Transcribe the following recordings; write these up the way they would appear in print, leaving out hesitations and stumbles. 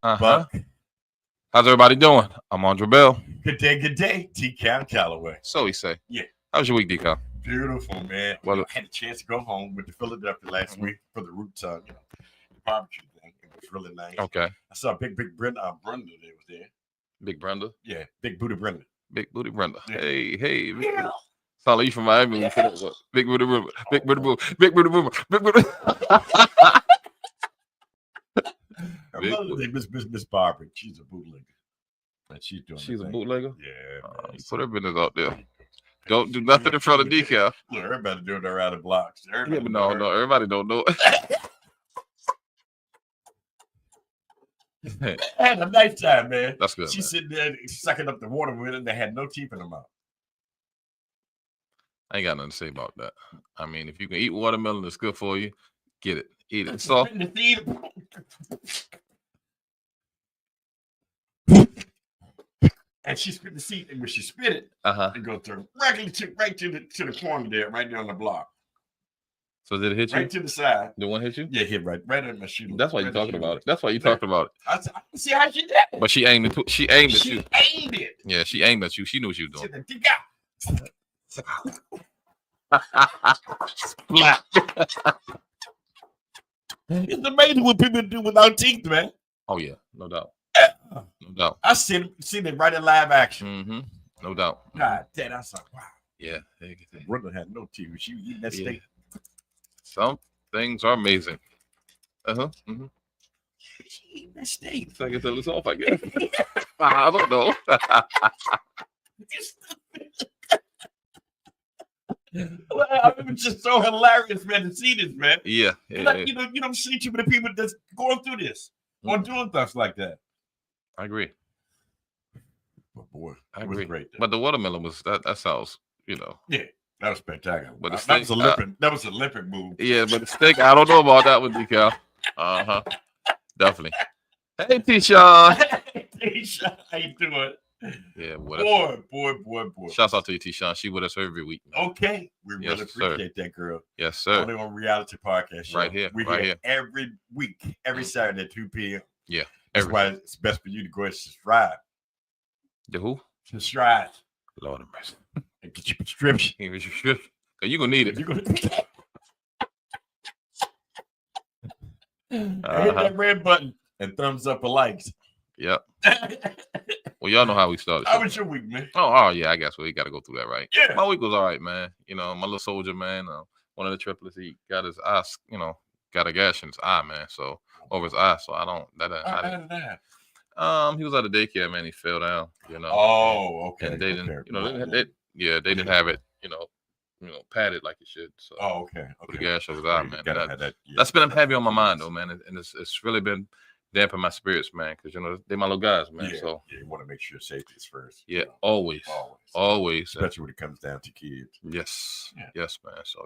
Buck. How's everybody doing? I'm Aundra Bell. Good day. Dcal Calloway. So he say. Yeah. How was your week, Dcal? Beautiful, man. Well, I had a chance to go home with the Philadelphia last week for the roots, the barbecue thing. It was really nice. Okay. I saw Big Brenda that was there. Big Brenda? Yeah, Big Booty Brenda. Big Booty Brenda. Yeah. Hey. Yeah. Sound like you from Miami. Yeah. Big Booty Brenda. Big Booty Brenda. Big Booty Brenda. Big Booty Her mother's name is Miss Barbara. She's a bootlegger. And she's a bootlegger? Yeah. Man. Put her business out there. Don't do nothing in front of Dcal. Look, everybody doing their out of blocks. Yeah, but no, everybody don't know it. I had a nice time, man. That's good. She's sitting there sucking up the water with it, and they had no teeth in her mouth. I ain't got nothing to say about that. I mean, if you can eat watermelon, it's good for you. Get it. Eat it. So. And she spit the seed, and when she spit it, it goes right to the corner there, right there on the block. So did it hit you? Right to the side. The one hit you? Yeah, hit right at my shoe. That's why you're talking about it. That's why you talked about it. I see how she did it. But she aimed it. She aimed at you. She aimed it. Yeah, she aimed at you. She knew what she was doing. Splat. It's amazing what people do without teeth, man. Oh yeah, no doubt. No doubt. I seen it right in live action. Mm-hmm. No doubt. God damn, I was like, wow. Yeah. Brenda had no teeth. She was eating that steak. Some things are amazing. Mm-hmm. She eating that steak. So I can tell this off, I guess. I don't know. It was just so hilarious, man, to see this, man. Yeah. You don't see too many people that's going through this or doing stuff like that. I agree. But boy, I agree. Great. But the watermelon was that sounds, Yeah, that was spectacular. But that was a Olympic move. Yeah, but the steak, I don't know about that one, Dcal. Definitely. Hey, T-Sean. Hey, T-Sean, how you doing? Yeah, boy. Shouts out to you, T-Sean. She with us every week. Okay, we really appreciate that, girl. Yes, sir. Only on Reality Podcast show. Right here. We're here every week, every Saturday at 2 p.m. Yeah. That's why it's best for you to go ahead and subscribe. The who? Subscribe. Lord of mercy. And get your prescription. Get your prescription. You're going to need it. You're gonna hit that red button and thumbs up or likes. Yep. Well, y'all know how we started. How was your week, man? Oh, yeah, I guess we got to go through that, right? Yeah. My week was all right, man. You know, my little soldier, man, one of the triplets, he got his eye, got a gash in his eye, man. So, over his eye. So, he was at a daycare, man. He fell down, Oh, okay. And they didn't, they didn't have it, padded like it should. So, okay. Put a gash over his eye, man. That's been heavy on my mind, though, man. And it's really been dampen my spirits, man, because they my little guys, man. So you want to make sure safety is first. Yeah, always, especially when it comes down to kids. Yes, man. So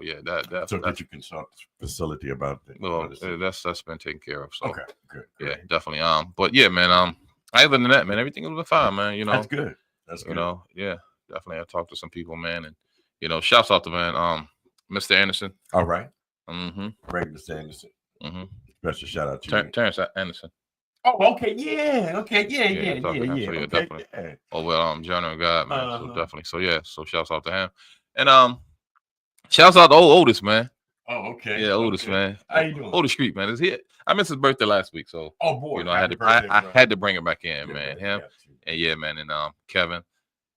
So did you consult the facility about that? Well, that's been taken care of. So okay, good. Yeah, definitely. But yeah, man. Other than that, man, everything has been fine, man. That's good. That's good. Yeah, definitely. I talked to some people, man, and shouts out to Mr. Anderson. All right. Mm-hmm. Great, Mr. Anderson. Mm-hmm. Special shout out to you. Terrence Anderson. Oh, okay. Yeah. Okay. Yeah. So, definitely. Yeah. Oh, well, General God, man. So definitely. So shouts out to him. And shouts out to Otis, man. Oh, okay. Yeah, Otis, man. How you doing? Otis Street, man. Is here. I missed his birthday last week, so oh boy, I had to bring him back in, man. Him and yeah, man, and Kevin.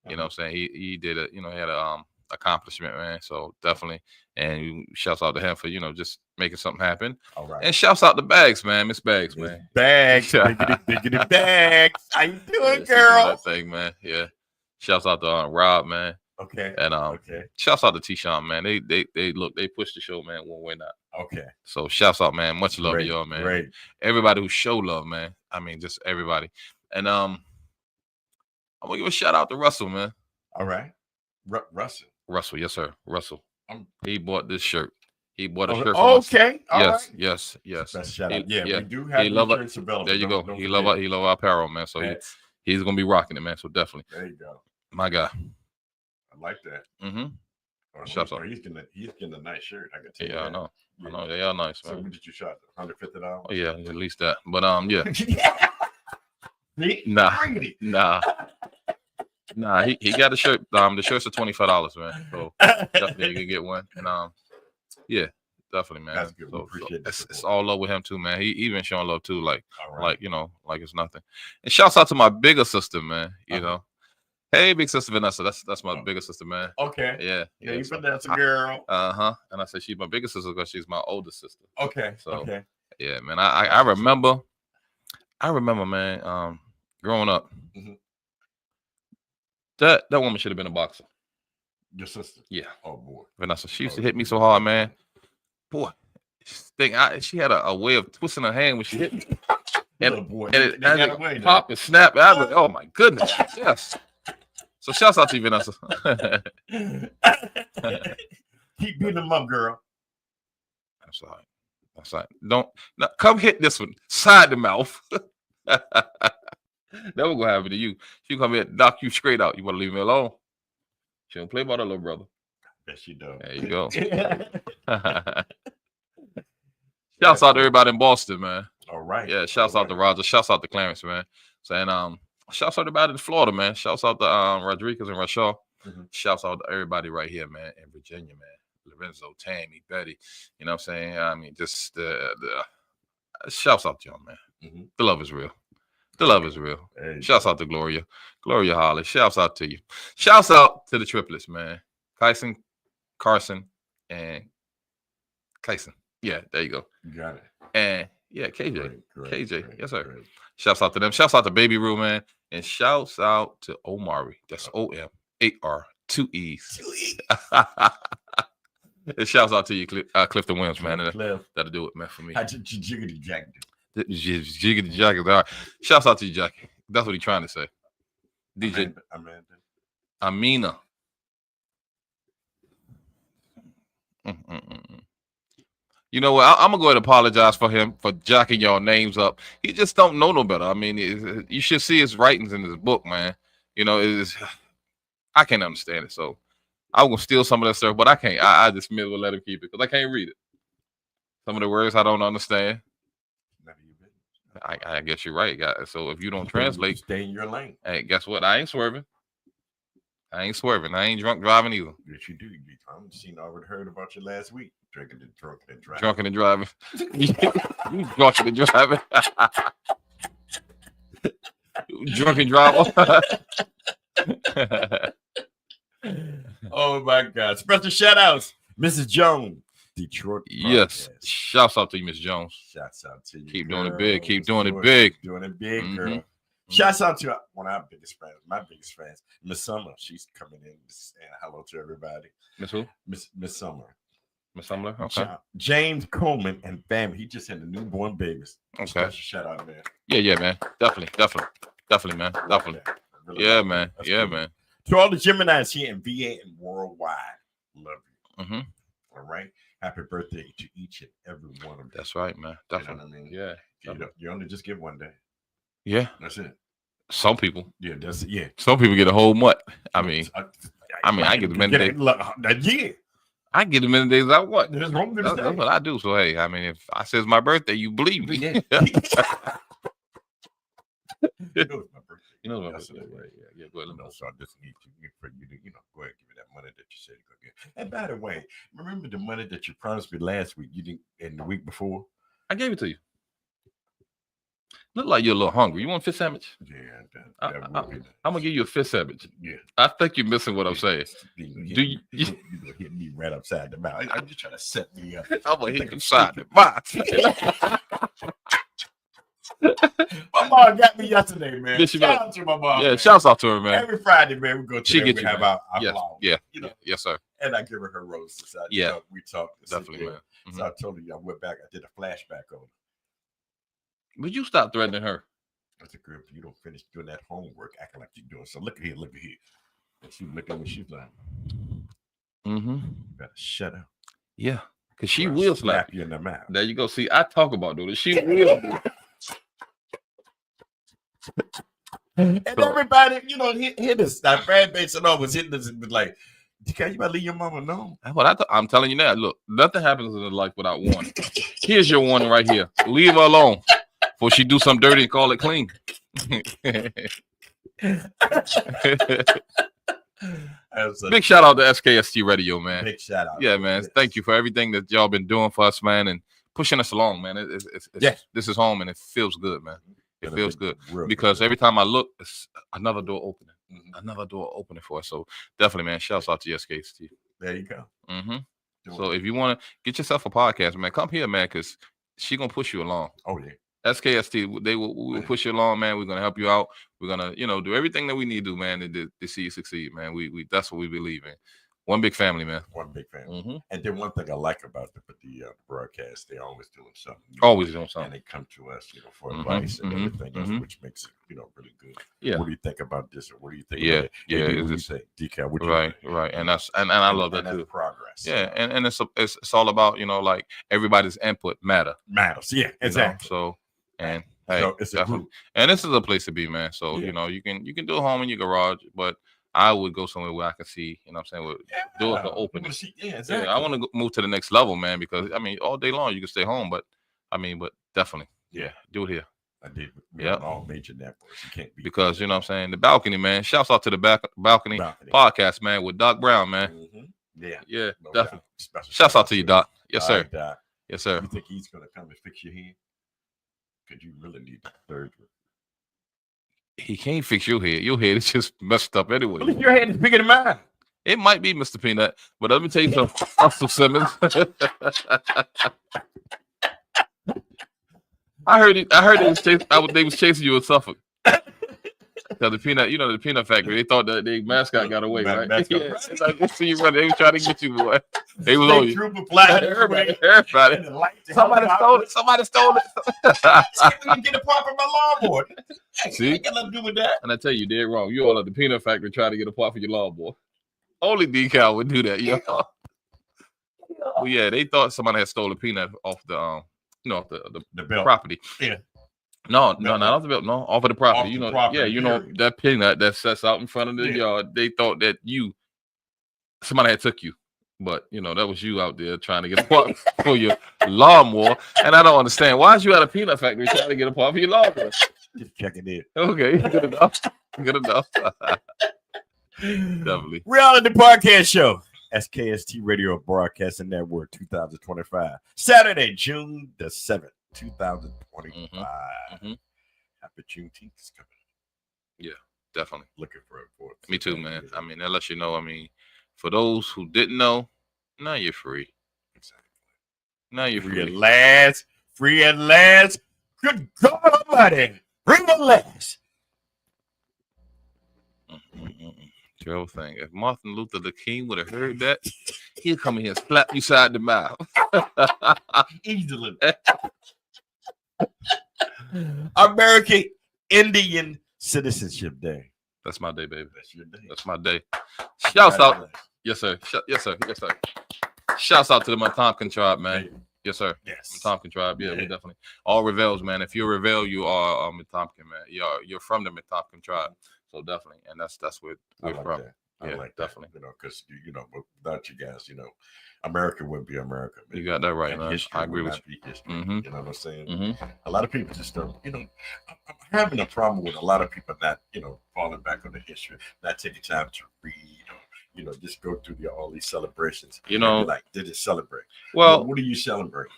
You know what I'm saying? He did he had a accomplishment, man. So definitely, and shouts out to him for just making something happen. All right. And shouts out to Bags, man. Miss Bags, man. Bags, biggity Bags. How you doing, girl? That thing, man. Yeah. Shouts out to Rob, man. Okay. And shouts out to T-Sean, man. They pushed the show, man, when we're not. Okay. So shouts out, man. Much love to y'all, man. Great. Everybody who show love, man. I mean, just everybody. And I'm gonna give a shout out to Russell, man. All right. Russell, yes, sir. Russell. He bought this shirt. He bought a shirt. Okay. Yes. That's shout out. Yeah, we do have shirts available. There you go. He love our apparel, man. So he's gonna be rocking it, man. So definitely. There you go. My guy. I like that. Mm-hmm. Shouts out. He's getting a nice shirt. I can tell you. Yeah, I know. They are nice, man. So what did you shot? $150? Oh yeah, at least that. But yeah. Nah. He got a shirt. The shirts are $25, man. So definitely you can get one. And yeah, definitely, man. That's good. So Appreciate it's all love with him too, man. He been showing love too, like like it's nothing. And shouts out to my bigger sister, man. You know. Hey, big sister Vanessa. That's my bigger sister, man. Okay. Yeah. You Vanessa girl. And I said she's my bigger sister because she's my older sister. Okay. So yeah, man. I remember, man. Growing up, that woman should have been a boxer. Your sister. Yeah. Oh boy. Vanessa. She used to hit me so hard, man. Boy, she had a way of twisting her hand when she hit me. And it pop and snap. I was like, oh my goodness. Yes. So shouts out to you, Vanessa. Keep beating them up, girl. That's all right. That's all right. Don't come hit this one side the mouth. That was gonna happen to you. She come here and knock you straight out. You want to leave me alone? She don't play about her little brother. Yes, she does. There you go. Shouts out to everybody in Boston, man. All right. Yeah, shouts out to Roger. Shouts out to Clarence, man. Saying shouts out to everybody in Florida, man. Shouts out to Rodriguez and Rashaw. Shouts out to everybody right here, man, in Virginia, man. Lorenzo, Tammy, Betty. You know what I'm saying? I mean, just the shouts out to y'all, man. The love is real. The love is real. Hey, shouts out to Gloria Holly. Shouts out to you. Shouts out to the triplets, man. Kyson, Carson, and Kyson. Yeah, there you go. You got it. And yeah, KJ. Great, Yes, sir. Great. Shouts out to them. Shouts out to Baby Roo, man. And shouts out to Omari. That's OMAR, 2 E's. And shouts out to you, Clifton Williams, man. That'll do it, man, for me. How'd you jiggity jacket? Jiggity jacket. All right. Shouts out to you, Jackie. That's what he's trying to say. DJ Amina. You know what? I'm gonna go ahead and apologize for him for jacking y'all names up. He just don't know no better. I mean, you should see his writings in his book, man. You know, I can't understand it. So I'm gonna steal some of that stuff, but I can't. I just may as well let him keep it because I can't read it. Some of the words I don't understand. I guess you're right, guys. So if you don't translate, stay in your lane. Hey, guess what? I ain't swerving. I ain't drunk driving either. Yes, you do. I already heard about you last week. Drunken and driving. Drunken and driving. You drunken and driving. Drunken driver. Oh my God! Special shout outs, Mrs. Jones. Detroit. Yes. Shouts out to you, Miss Jones. Shouts out to you. Keep doing it big. Keep doing it big. Doing it big, girl. Shouts out to one of our biggest friends, my biggest friends, Miss Summer. She's coming in saying hello to everybody. Miss who? Miss Summer. Miss Summer. Okay. James Coleman and family. He just had a newborn babies. Okay. Special shout out, man. Yeah, man. Definitely, man. Definitely. Really yeah, man. Yeah, cool. Man. To all the Geminis here in VA and worldwide, love you. All right. Happy birthday to each and every one of them. That's right, man. Definitely. You know what I mean? Yeah. You only just get one day. Yeah. That's it. Some people. Yeah, that's it. Yeah. Some people get a whole month. I get as many days. Yeah. I get as many days as I want. That's what I do. So hey, I mean, if I say it's my birthday, you believe me. Yeah. You know my birthday, right? Yeah. Go ahead. So I just need for you to, go ahead and give me that money that you said you're gonna get. And by the way, remember the money that you promised me last week? You didn't, and the week before. I gave it to you. Look like you're a little hungry. You want a fish sandwich? Yeah, I'm gonna give you a fish sandwich. Yeah. I think you're missing what I'm saying. You're gonna hit me right upside the mouth. I'm just trying to set me up. I'm gonna hit you upside the mouth. My mom got me yesterday, man. Shout out to my mom. Yeah, shouts out to her, man. Every Friday, man, we go to we have our vlog. Yeah, yes, sir. And I give her her roses. We talked. Definitely, man. So I told her I went back. I did a flashback on her. But you stop threatening her. That's a girl. You don't finish doing that homework, acting like you're doing. So look at here. And she looked at me. She's like, you gotta shut up. Yeah, because she will slap you in the mouth. There you go. See, I talk about doing it. She will. And everybody, hit us. Now, Brad Basin was hitting us and was like, "Can you leave your mama alone?" I'm telling you now. Look, nothing happens in life without warning. Here's your warning right here. Leave her alone before she do something dirty and call it clean. Big shout out to SKST Radio, man. Big shout out. Yeah, man. Thank you for everything that y'all been doing for us, man, and pushing us along, man. This is home, and it feels good, man. It feels good because every time I look, it's another door opening, another door opening for us. So definitely, man. Shouts out to SKST. There you go. So if you want to get yourself a podcast, man, come here, man, because she gonna push you along. Oh yeah. SKST, we will push you along, man. We're gonna help you out. We're gonna, do everything that we need to do, man, to see you succeed, man. We that's what we believe in. One big family, man. One big family. And then one thing I like about the broadcast, they're always doing something. Always doing something. And they come to us, for advice and everything else, which makes it, really good. Yeah. What do you think about this? Or what do you think? Yeah. About it? What do you say, Dcal? What do you think? Right. And I love that too. Progress. Yeah, and it's all about like everybody's input matters. Yeah, exactly. So and hey, so it's a group. And this is a place to be, man. So you can do it home in your garage, but I would go somewhere where I can see, what I'm saying, with doors are open. Yeah, exactly. I want to move to the next level, man, because all day long you can stay home, but definitely, do it here. I did. Yeah, all major networks. You can't be because what I'm saying, the balcony, man. Shouts out to the balcony podcast, man, with Doc Brown, man. Yeah, no definitely. Shouts out to you, Doc. Yes, sir. Doc. Yes, sir. You think he's gonna come and fix your head? Because you really need the surgery. He can't fix your head. Your head is just messed up anyway. Well, your head is bigger than mine. It might be, Mr. Peanut, but let me tell you something. Russell Simmons. I heard they was chasing you in Suffolk. Because the peanut factory, they thought that the mascot got away, right? Yeah. It's like, they see you running. They was trying to get you, boy. They was on you. Everybody. Somebody stole it. Somebody stole it. Get a part from my lawnmower. See? Ain't got nothing to do with that. And I tell you, they're wrong. You all at the peanut factory trying to get a part for your lawnmower. Only Dcal would do that, yo. Well, yeah, they thought somebody had stolen peanut off the the property. Yeah. No, not off the bill. No, off of the property. That peanut that sets out in front of the yard. They thought that somebody had took you, but that was you out there trying to get a part for your lawnmower. And I don't understand why is you at a peanut factory trying to get a part for your lawnmower? Just checking in. Okay, good enough. Good enough. Definitely. Reality Podcast Show. SKST Radio Broadcasting Network 2025. Saturday, June the 7th, 2025. Happy Juneteenth is coming. Yeah, definitely. Looking for it. Me too, man. I mean, that lets you know. I mean, for those who didn't know, now you're free. Exactly. Now you're free. Free at last. Good God Almighty. Free at last. Joe thing. If Martin Luther King would have heard that, he'd come in here and slap you side the mouth. Easily. American Indian Citizenship Day. That's my day, baby. That's your day. That's my day. Shouts out. Yes, sir. Yes, sir. Yes, sir. Shouts out to the Matomkin tribe, man. Yes, sir. Yes. Matomkin tribe. Yeah, we definitely. All Revels, man. If you're Revel, you are Matomkin, man. You're from the Matomkin tribe. So definitely, and that's where we're from. I like definitely. That, because without you guys, America wouldn't be America. Man. You got that right, man. I agree with you. You know what I'm saying? A lot of people just don't. I'm having a problem with a lot of people not, falling back on the history, not taking time to read, or just go through all these celebrations. They just celebrate. Well, what do you celebrate?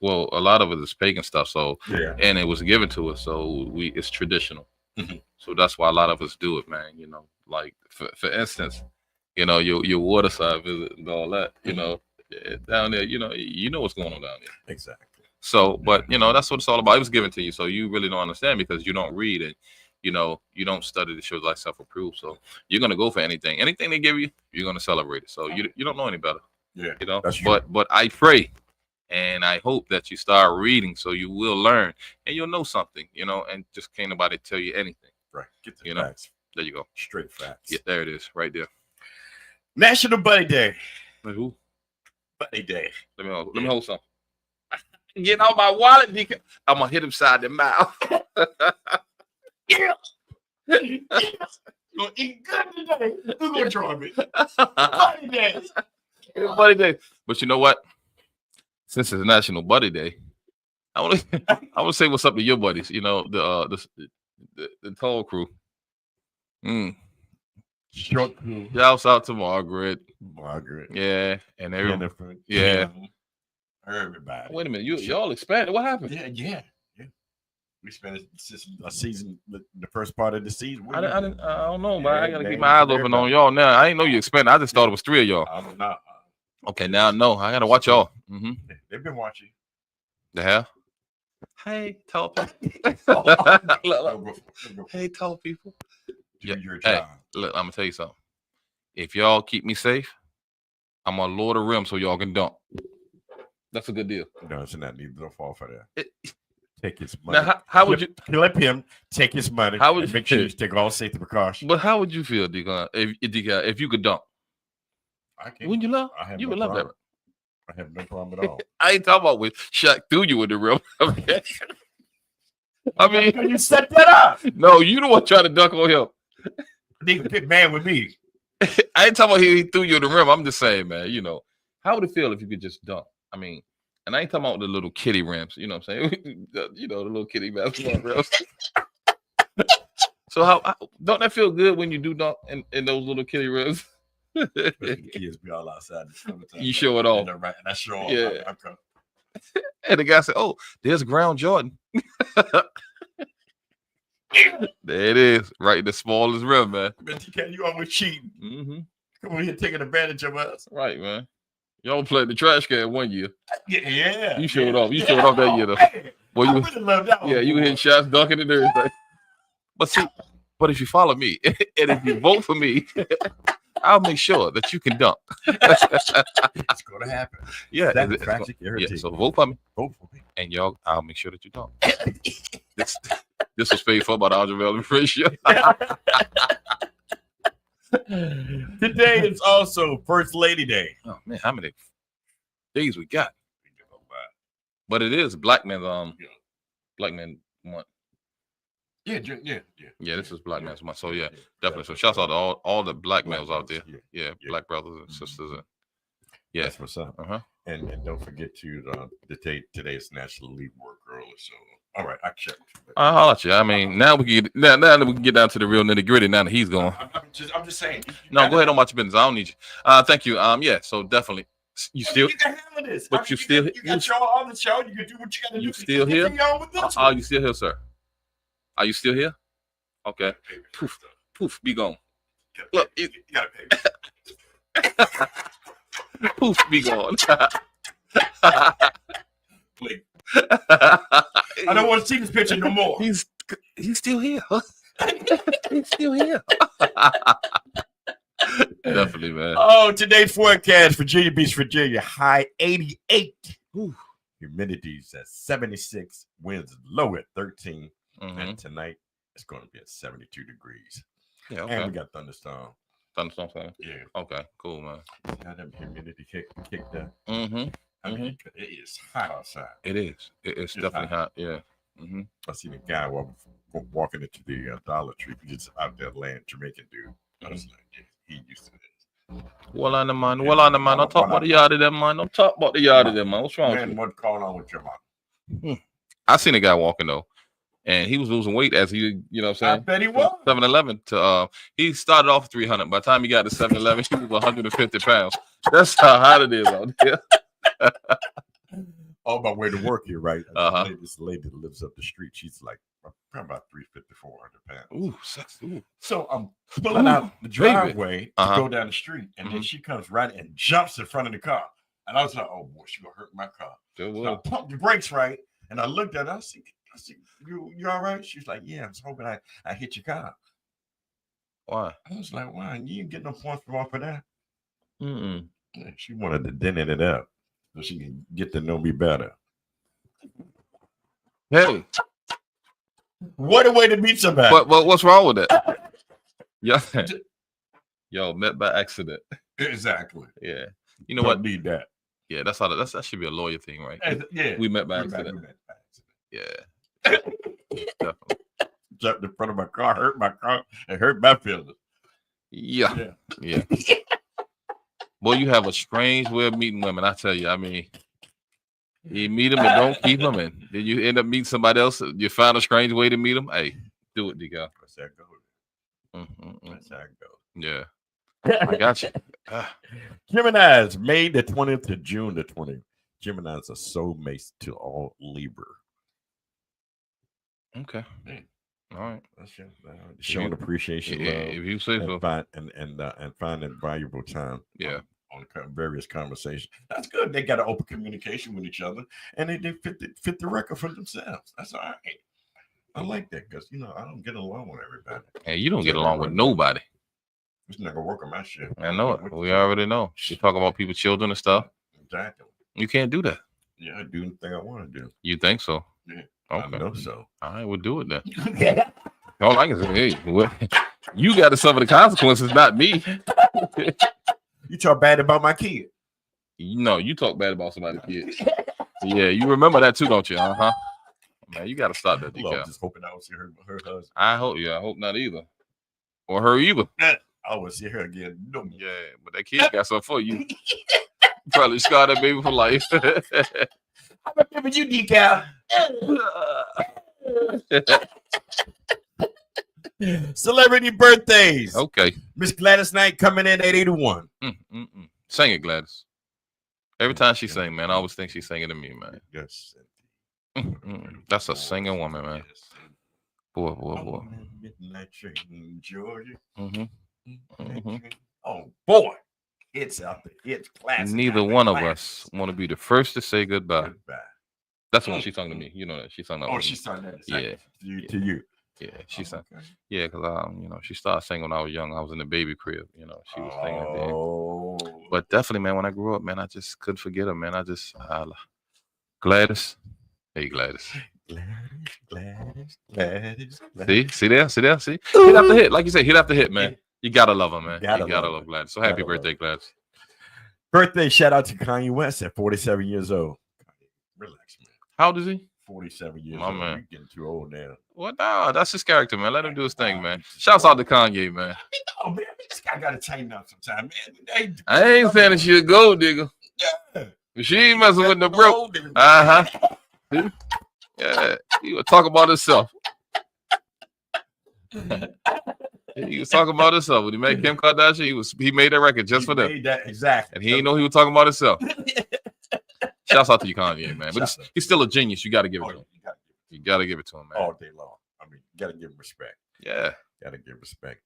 Well, a lot of it is pagan stuff. So and it was given to us, so it's traditional. So that's why a lot of us do it, man. Like for instance, your water side visit and all that. Down there, you know what's going on down there. Exactly. So, but that's what it's all about. It was given to you, so you really don't understand because you don't read and you don't study the shows like self-approved. So you're gonna go for anything they give you, you're gonna celebrate it. So you don't know any better. Yeah. That's true. But I pray. And I hope that you start reading so you will learn and you'll know something, and just can't nobody tell you anything. Right. Get the facts. There you go. Straight facts. Yeah, there it is, right there. National Buddy Day. Like who? Buddy Day. Let me hold something. Getting out my wallet, I'm gonna hit him side the mouth. Yeah. Gonna eat good today. Who's gonna join me? Buddy Day. Buddy Day. But you know what? Since it's National Buddy Day, I want to say what's up to your buddies. The The tall crew. Short crew. Shouts out to Margaret. Yeah, and Jennifer. Yeah. Kim, everybody. Wait a minute, y'all expanded. What happened? Yeah. We spent a season, the first part of the season. I don't know, but I gotta keep my eyes open on y'all now. I didn't know you expanded. I just thought it was 3 of y'all. I'm not. Okay, now I know. I gotta watch y'all. They've been watching. The hell? Hey, tall people. Hey, tall people. Do your job. Look, I'm gonna tell you something. If y'all keep me safe, I'm gonna lower the rim so y'all can dunk. That's a good deal. No, it's not. Don't fall for that. Take his money. Now, how would you clip him? Take his money. How would you make sure you take all safety precautions? But how would you feel, Dcal, if you could dunk? I can't. Wouldn't you love? You would love that. I have no problem at all. I ain't talking about when Shaq threw you in the rim. Okay. I mean, you set that up. No, you the one trying to dunk on him. Nigga, pick man with me. I ain't talking about he threw you in the rim. I'm just saying, man. You know, how would it feel if you could just dunk? I mean, and I ain't talking about the little kitty rims. You know what I'm saying? You know, the little kitty basketball rims. So how don't that feel good when you do dunk in those little kitty rims? Kids be all outside. You show it off. And I show off. Yeah. I'm coming. And the guy said, "Oh, there's Ground Jordan." There it is, right in the smallest rim, man. You always cheating. Come on here, taking advantage of us. Right, man. Y'all played the trash can 1 year. Yeah. You showed off. You showed off that year, though. Well, you really love that one. Yeah, you hit shots, dunking, and everything. But see, if you follow me and if you vote for me, I'll make sure that you can dunk. It's going to happen. Yeah, that's tragic. Yeah, so vote for me. Vote for me. And y'all, I'll make sure that you dunk. This was paid for by the Aundra ratio. Today is also First Lady Day. Oh man, how many days we got? But it is Black Men's Black Men Month. Yeah. This is Black Men's Month. So yeah, definitely. So shouts out to all the black males out there. Yeah, black brothers and sisters. And that's what's up. And don't forget to today is National Leave Work Early. So all right, I check. I'll let you. I mean, now we can now that we can get down to the real nitty gritty. Now that he's gone. I'm just saying. No, go ahead on about your business. I don't need you. Thank you. Yeah. So definitely, you still. You can handle this. But you still. You got your on the show. You can do what you got to do. You still here? Are you still here, sir? Are you still here? Okay. Poof. Be gone. Look, you gotta pay. Poof. Be gone. Please. I don't want to see this picture no more. He's still here. He's still here. Definitely, man. Oh, today's forecast: Virginia Beach, Virginia, high 88. Ooh. Humidity's at 76. Winds low at 13. And tonight it's going to be at 72 degrees. Yeah, okay. And we got thunderstorm. Thunderstorm, son? Yeah. Okay, cool, man. Got that humidity kicked up. I mean, it is hot outside. It is. It's definitely hot. Yeah. I seen a guy walking into the Dollar Tree, just out there laying Jamaican dude. I was like, yeah, he used to this. Well on the man. Don't talk about the yard of them, man. Don't talk about the yard of them, man. What's wrong with you? What's going on with your mom? I seen a guy walking though. And he was losing weight as he, you know what I'm saying? I bet he was. 7-Eleven to he started off 300. By the time he got to 7-Eleven, he was 150 pounds. That's how hot it is out there. On my way to work here, right? This lady that lives up the street, she's like probably about 350, 400 pounds. Ooh, sexy. Ooh. So I'm pulling out the driveway to go down the street, and then she comes right and jumps in front of the car. And I was like, oh boy, she's gonna hurt my car. So I pumped the brakes right, and I looked at her, I said, you all right? She's like, yeah, I was hoping I hit your car. Why? I was like, why? You didn't get no points off of that. Yeah, she wanted to dent it up so she can get to know me better. Hey. What a way to meet somebody. But what's wrong with that? Yo, met by accident. Exactly. Yeah. You know what? Need that. Yeah, that should be a lawyer thing, right? Yeah. We met by accident. Yeah. Definitely. Jumped in front of my car, hurt my car, and hurt my feelings. Yeah. Boy, you have a strange way of meeting women. I tell you, I mean, you meet them and don't keep them, and then you end up meeting somebody else. You find a strange way to meet them. Hey, Do it, Dcal. That's how it goes. That's how it goes. Yeah. I got you. Geminis, May the 20th to June the 20th. Geminis are soulmates to all Libra. Okay. All right. That's showing appreciation, love, if you say so. And finding valuable time. Yeah. On various conversations. That's good. They got an open communication with each other, and they fit the record for themselves. That's all right. I like that because I don't get along with everybody. Hey, you don't get along with nobody. It's not gonna work on my shit. I know it. We already know. She talk about people's children and stuff. Exactly. You can't do that. Yeah, I do the thing I want to do. You think so? Yeah. Okay. I know so. All right, we'll do it then. All I can say, hey, you got to suffer the consequences, not me. You talk bad about my kid. No, you talk bad about somebody's kid. Yeah, you remember that too, don't you? Man, you got to stop that, Dcal. I'm just hoping I will see her husband. I hope not either. Or her either. I will see her again. No. Yeah, but that kid got something for you. Probably scarred that baby for life. I remember you, Dcal. Celebrity birthdays. Okay. Miss Gladys Knight coming in at 81. Sing it, Gladys. Every time she sing, man, I always think she's singing to me, man. Yes. That's a singing woman, man. Boy. Midnight train in Georgia. Mm-hmm. Oh boy, it's out there. It's classic. Neither one of us want to be the first to say goodbye. That's the one she sung to me. You know that she sung that. Oh, she sung that. Yeah. To you. Yeah, she sang. Okay. Yeah, because she started singing when I was young. I was in the baby crib. She was singing then. But definitely, man, when I grew up, man, I just couldn't forget her, man. Gladys. Hey, Gladys. Gladys. See there. Hit after hit, like you said, hit after hit, man. You gotta love her, man. You gotta love Gladys. So happy birthday, Gladys. Birthday shout out to Kanye West at 47 years old. Relax, man. How old is he? 47 years old. Man. You're getting too old now. What? Nah, that's his character, man. Let him do his thing, man. Shouts out to Kanye, man. Oh, man, this guy got to tighten up sometime, man. I ain't saying that she a gold digger. Yeah. She ain't messing with the broke. Yeah. He was talking about himself. He was talking about himself. When he met Kim Kardashian, he made that record just for them. Exactly. And he didn't know he was talking about himself. Shouts out to you, Kanye, man. But he's still a genius. You got to give it to him. You got to give it to him, man. All day long. I mean, you got to give him respect. Yeah. Got to give respect.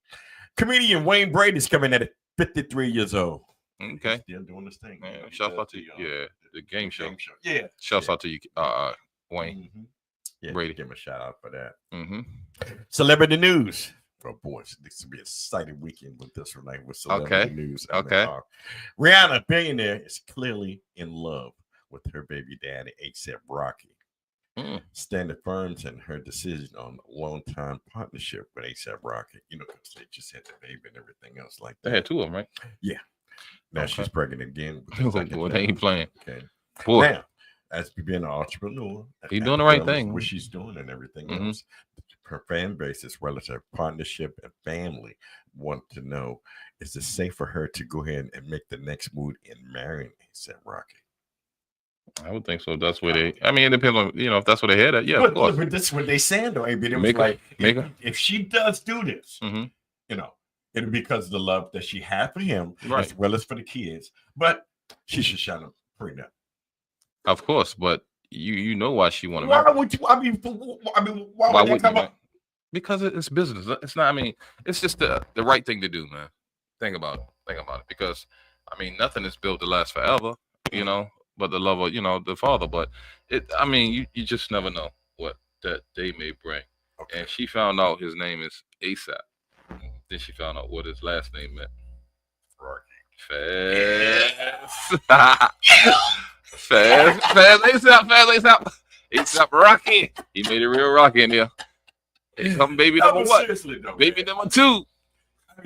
Comedian Wayne Brady's coming at 53 years old. Okay. Still doing this thing. Man, shouts out to you. The game show. Yeah. Shouts out to you, Wayne. Yeah, Brady. Give him a shout out for that. Celebrity news. Oh boy, this will be an exciting weekend with this one, like with celebrity news. Okay. Rihanna, billionaire, is clearly in love with her baby daddy, A$AP Rocky. Standing firm in her decision on a long-time partnership with A$AP Rocky. Because they just had the baby and everything else like that. They had two of them, right? Yeah. Now she's pregnant again. Boy, they ain't playing. Okay. Boy. Now, as being an entrepreneur, he's doing the right thing. What she's doing and everything else. Her fan base, as well as her partnership and family, want to know: is it safe for her to go ahead and make the next move in marrying A$AP Rocky? I would think so. That's where they. I mean, it depends on if that's where they head at. Yeah, of course. But this is what they saying though. If she does do this, it'll be because of the love that she had for him, as well as for the kids. But she should shut him prenup. Of course, but you know why she wanted. Why would you? I mean, why would that come up? Because it's business. It's not. I mean, it's just the right thing to do, man. Think about it. Because I mean, nothing is built to last forever. But the love of the father. But I mean, you just never know what that day may bring. Okay. And she found out his name is A$AP. Then she found out what his last name meant. Fast A$AP. A$AP Rocky. He made it real Rocky in there. Here come baby number one. Baby number two. I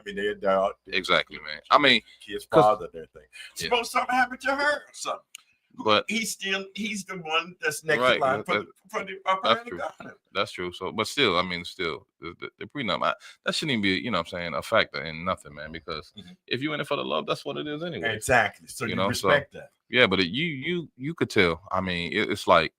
mean, they're out. Exactly, man. I mean, his father, their thing. Suppose something happened to her or something. But he's the one that's next in line for the parental government. That's true. So, but still, I mean, the prenup, that shouldn't even be, a factor in nothing, man. Because if you in it for the love, that's what it is anyway. Exactly. So you respect that. Yeah, but you could tell. I mean, it's like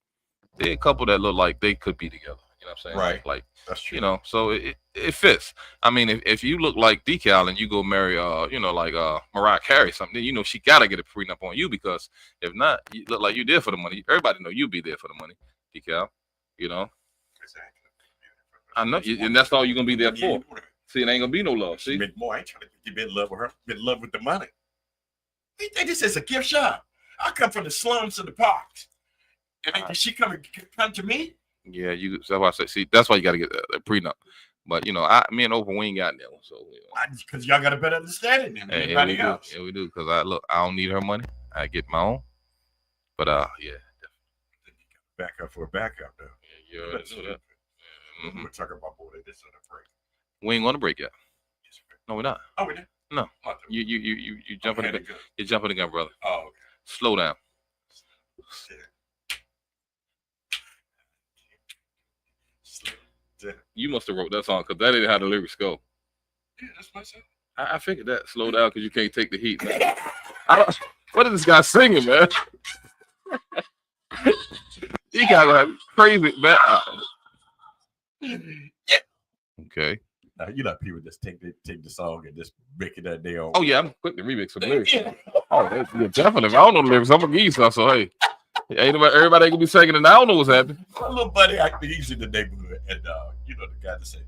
they're a couple that look like they could be together. know what I'm saying? Right. Like That's true. you know, so it fits. I mean, if you look like Dcal and you go marry you know, like Mariah Carey something, then you know she gotta get a prenup on you, because if not, you look like you there for the money. Everybody know you be there for the money, Dcal. You know. Exactly. I know, and that's all you're gonna be there for. See, it ain't gonna be no love. See, more. I ain't trying to be in love with her. Be in love with the money. They think this is a gift shop. I come from the slums of the parks, and she come to me. Yeah, that's why I say. See, that's why you gotta get a prenup. But you know, me and Oprah, we ain't got that one. So because y'all got a better understanding than anybody else. Yeah, we do. Because I don't need her money. I get my own. But yeah. Back up for a backup though. Yeah, you already know that. Mm-hmm. We're talking about more than this on the break. We ain't gonna break yet. No, we're not. Oh, we did. No. You jumping the gun. You're jumping the gun, brother. Oh, okay. Slow down. You must have wrote that song, because that ain't how the lyrics go. Yeah, that's my song. I figured that. Slow down, because you can't take the heat. What is this guy singing, man? He got like crazy, man. Yeah. Okay. You know, people just take the song and just make it that day on. Oh yeah, I'm quick to remix some lyrics. Yeah. Oh, yeah, definitely. If I don't know the lyrics, I'm gonna give you some. So hey, everybody ain't gonna be singing, and I don't know what's happening. My little buddy, he's in the neighborhood, and you know the guy that say,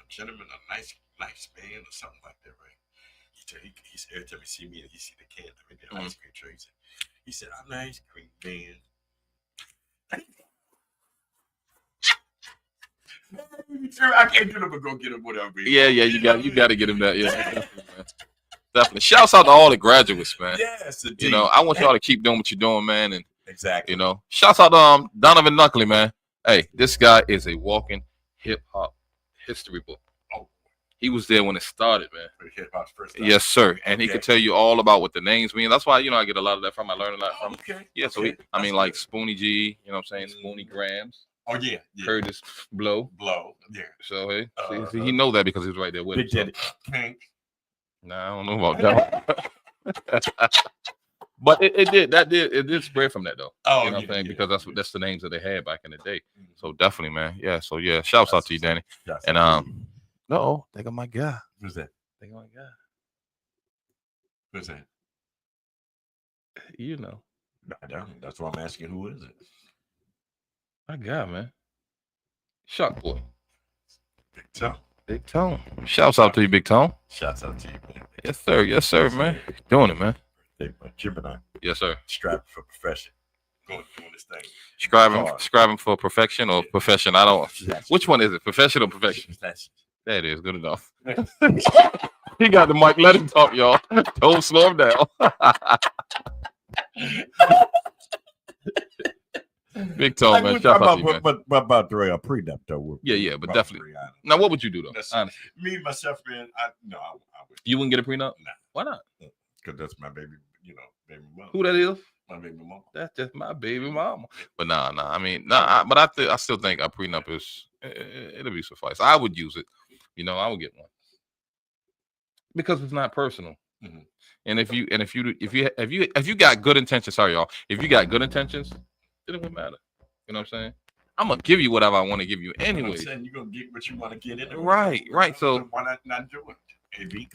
"Gentleman, a nice man," or something like that, right? He every time he see me and he see the can in the ice cream tray, he said, "I'm an ice cream man." I can't do them, but go get him whatever. Yeah, you got to get him that. Yeah, definitely. Shouts out to all the graduates, man. Yes, indeed. You know, I want y'all to keep doing what you're doing, man. And exactly. You know, shouts out to Donovan Knuckley, man. Hey, this guy is a walking hip hop history book. Oh, he was there when it started, man. Hip hop's first time. Yes, sir. And he could tell you all about what the names mean. That's why, you know, I get a lot of that from. I learn a lot from. Okay. Yeah. So like Spoonie G. You know what I'm saying? Spoonie Grams. Oh yeah. Curtis Blow. Yeah. So hey, he know that because he was right there with Big him. Daddy. Nah, I don't know about that. But it did spread from that though. Oh, you know what I'm saying? Because that's the names that they had back in the day. So definitely, man. Yeah. So yeah, shouts out to you, Danny. And they got my guy. Who's that? They got my guy. Who's that? You know. I don't. That's why I'm asking. Who is it? My guy, man. Shock boy. Big Tone. Shouts out to you, Big Tone. Shouts out to you, man. Yes, sir, man. Doing it, man. Gemini. Yes, sir. Striving for profession. Doing this thing. Striving for perfection or profession. I don't. Which one is it? Profession or perfection? That is good enough. He got the mic. Let him talk, y'all. Don't slow him down. Big Tone, man. Shout out to you, man. But about the prenup, though. Yeah, but definitely. Now, what would you do, though? Me, myself, man, I would. You wouldn't get a prenup? Nah. Why not? Because that's my baby, baby mama. Who that is? My baby mama. That's just my baby mama. But nah. I mean, but I still think a prenup it'll be suffice. I would use it. I would get one. Because it's not personal. Mm-hmm. And if you got good intentions, sorry y'all, if you got good intentions, it don't matter. You know what I'm saying? I'm gonna give you whatever I want to give you anyway. I'm saying you're gonna get what you want to get in. Right. So why not do it?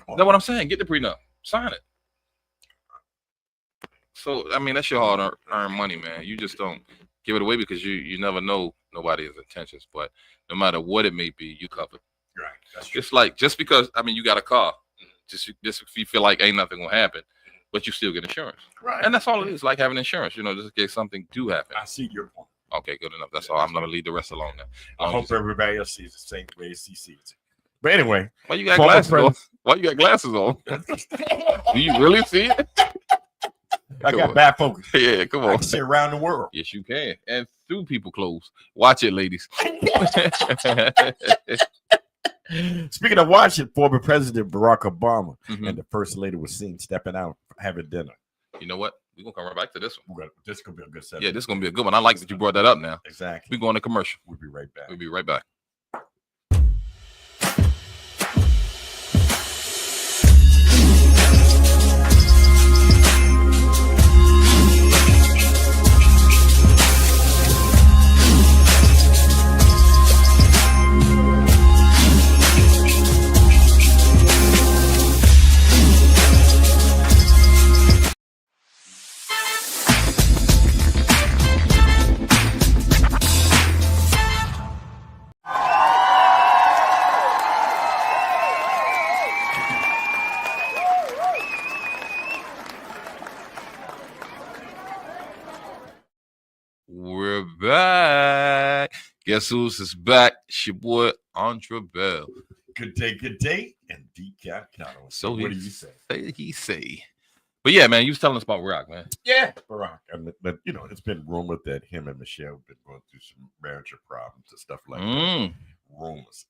That's what I'm saying. Get the prenup. Sign it. So I mean, that's your hard-earned money, man. You just don't give it away because you never know nobody's intentions. But no matter what it may be, you covered. Right. That's true. It's like just because you got a car, just if you feel like ain't nothing gonna happen, but you still get insurance. Right. And that's all it is, like having insurance. Just in case something do happen. I see your point. Okay, good enough. That's all. I'm gonna leave the rest alone now. I hope everybody else sees the same way as he sees it. But anyway, why you got glasses on? Why you got glasses on? Do you really see it? I got bad focus. Yeah, come on. I can see around the world. Yes, you can. And through people's clothes. Watch it, ladies. Speaking of watching, former President Barack Obama and the First Lady was seen stepping out having dinner. You know what? We're going to come right back to this one. This is going to be a good set. Yeah, this is going to be a good one. I like that you brought that up now. Exactly. We're going to commercial. We'll be right back. We'll be right back. Guess who's back? It's your boy Aundra Bell. Good day, and Dcal Calloway. So what do you say? He say. But yeah, man, you was telling us about Rock, man. Yeah, Barack. But it's been rumored that him and Michelle been going through some marital problems and stuff like that. Rumors,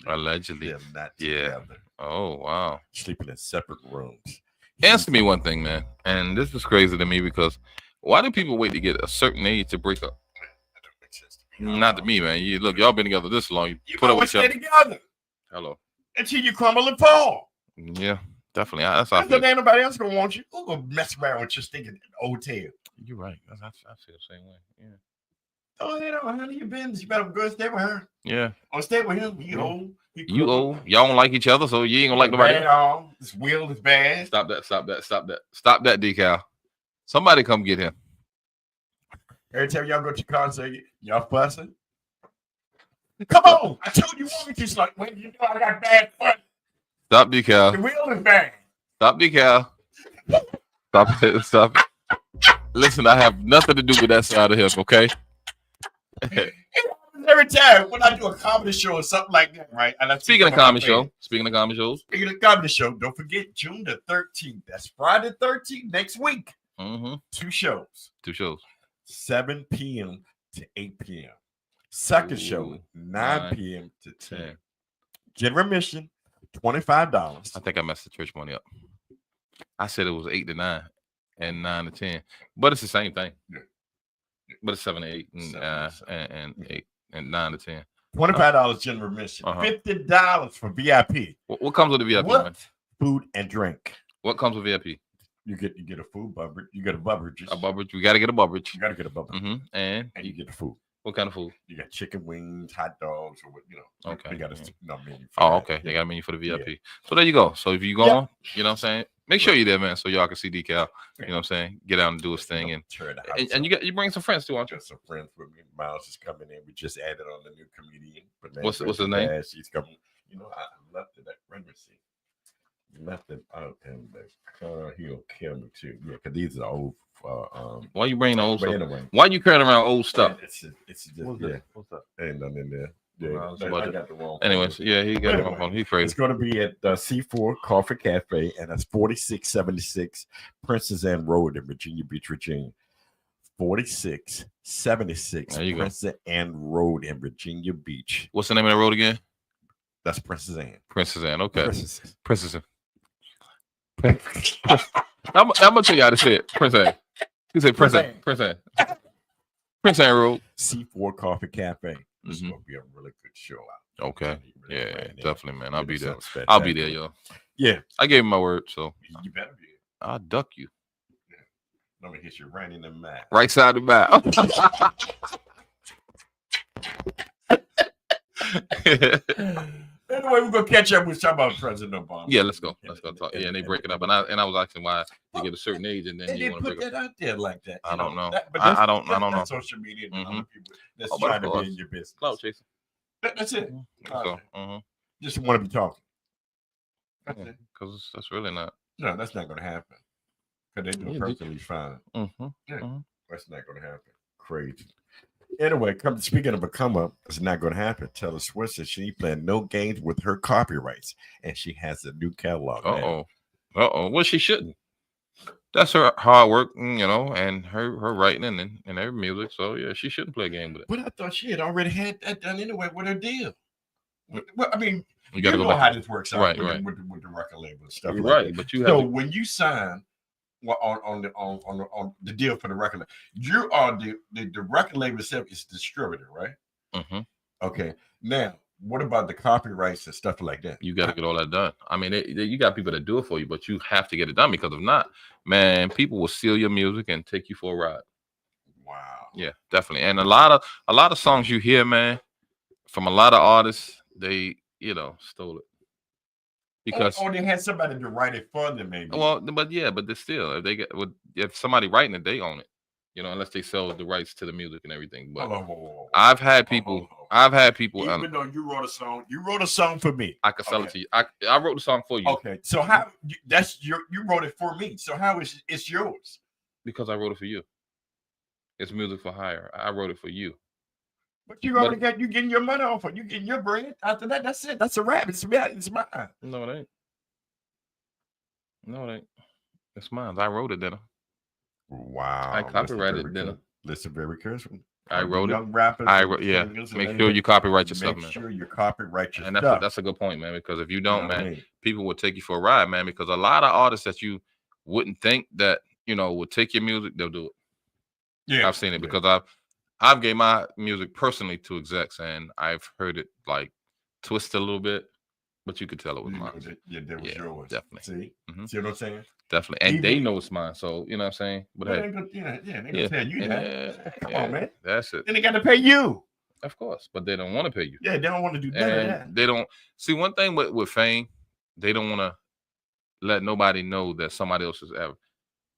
allegedly, they're not together. Oh wow, sleeping in separate rooms. Answer me one thing, man, and this is crazy to me because why do people wait to get a certain age to break up? That don't make sense to me. Not to me, man. Y'all been together this long. You put up with each other together. Hello. Until you crumble and fall. Yeah, definitely. That's how I feel. Ain't nobody else gonna want you. Who's gonna mess around with your stinking old tail? You're right. I feel the same way. Yeah. Oh, hey, how you been? You better go stay with her. Yeah. Or stay with him. You old. You old. Y'all don't like each other, so you ain't gonna like nobody. This wheel is bad. Stop that, Dcal. Somebody come get him. Every time y'all go to concert, y'all fussing. Come on! I told you want me to. Like, when you know I got bad foot. Stop, Dcal. The wheel is bad. Stop, Dcal. Stop it. Listen, I have nothing to do with that side of him, okay? Every time when I do a comedy show or something like that, right? And Speaking of comedy shows, don't forget June the 13th. That's Friday 13th next week. Mm-hmm. Two shows. 7 p.m. to 8 p.m. Second show, 9 p.m. to 10. General admission, $25. I think I messed the church money up. I said it was 8 to 9 and 9 to 10, but it's the same thing. Yeah. But it's 7 to 8 and 8 and 9 to 10. $25 general admission. $50 for VIP. What comes with the VIP? Man? Food and drink. What comes with VIP? You get a food beverage. You get a beverage. A beverage. We gotta get a beverage. You gotta get a beverage. Mm-hmm. And you get the food. What kind of food? You got chicken wings, hot dogs, or what, Okay. They got a menu. Okay. They got a menu for the VIP. Yeah. So there you go. So if you go on, you know what I'm saying? Make sure you're there, man, so y'all can see Dcal. You know what I'm saying? Get out and do his thing. And you bring some friends too, aren't you? Some friends with me. Miles is coming in. We just added on the new comedian. What's his name? She's coming. I left it at Rendersea. Left it out and he'll kill me too. Yeah, because these are old. Why you bringing old stuff? Anyway. Why you carrying around old stuff? It's just what's up? Ain't nothing in there. Yeah, I got the wrong. Anyways, yeah, he got the wrong phone. He crazy. It's going to be at C4 Coffee Cafe, and that's 4676 Princess Anne Road in Virginia Beach, Virginia. 4676 Princess Anne Road in Virginia Beach. What's the name of the road again? That's Princess Anne. Princess Anne. Okay. Princess Anne. I'm gonna tell you how to say it. Princess Anne. You say Princess Anne. Princess Anne. Princess Anne Road. C4 Coffee Cafe. It's gonna be a really good show out. Okay. Yeah, definitely, man. I'll be there. I'll be there, yo. Yeah. I gave him my word, so you better be there. I'll duck you. Yeah. Let me hit you right in the mouth. Right side of the mouth. Anyway, we're gonna catch up with talking about President Obama. Yeah, let's go talk. Yeah, and they break it up, and I was asking why they get a certain age and then you want to break it up. That out there like that. I don't know. I don't know. Social media and other people that's trying to be in your business. Cloud chasing. That's it. So, just want to be talking. That's it. Because that's really not. No, that's not going to happen. Because they do it perfectly fine. That's not going to happen. Crazy. Anyway, speaking of a come up, it's not going to happen. Taylor Swift said she ain't playing no games with her copyrights, and she has a new catalog. Well, she shouldn't. That's her hard work, and her writing and her music. So yeah, she shouldn't play a game with it. But I thought she had already had that done anyway with her deal. Well, I mean, you got to know how this works out with the record label and stuff. Right, but you have so when you sign on the deal for the record label, you are the record label itself is distributor, right? Mm-hmm. Okay. Now, what about the copyrights and stuff like that? You got to get all that done. I mean, you got people that do it for you, but you have to get it done because if not, man, people will steal your music and take you for a ride. Wow. Yeah, definitely. And a lot of songs you hear, man, from a lot of artists, they stole it because they had somebody to write it for them, maybe. Well, but they're still if somebody writing it, they own it. Unless they sell the rights to the music and everything. But I've had people. Even though you wrote a song for me. I could sell it to you. I wrote the song for you. Okay, so how you wrote it for me? So how is it's yours? Because I wrote it for you. It's music for hire. I wrote it for you. But you already got you getting your money off of you getting your bread. After that, that's it. That's a wrap. It's mine. No, it ain't. No, it ain't. It's mine. I wrote it, Dinner. Wow. I copyrighted Dinner. Listen very carefully. I wrote young rappers. I wrote. Yeah. Make sure you copyright your stuff, man. Make sure you copyright your and stuff. That's a good point, man. Because if you don't, man, people will take you for a ride, man. Because a lot of artists that you wouldn't think that would take your music, they'll do it. Yeah, I've seen it because I've gave my music personally to execs, and I've heard it like twisted a little bit, but you could tell it was mine. That was yours. Definitely. See, see what I'm saying? Definitely, and they know it's mine. So you know what I'm saying. But hey, they gonna tell you that. Come on, man. That's it. Then they got to pay you. Of course, but they don't want to pay you. Yeah, they don't want to do none of that. They don't see one thing with fame. They don't want to let nobody know that somebody else has ever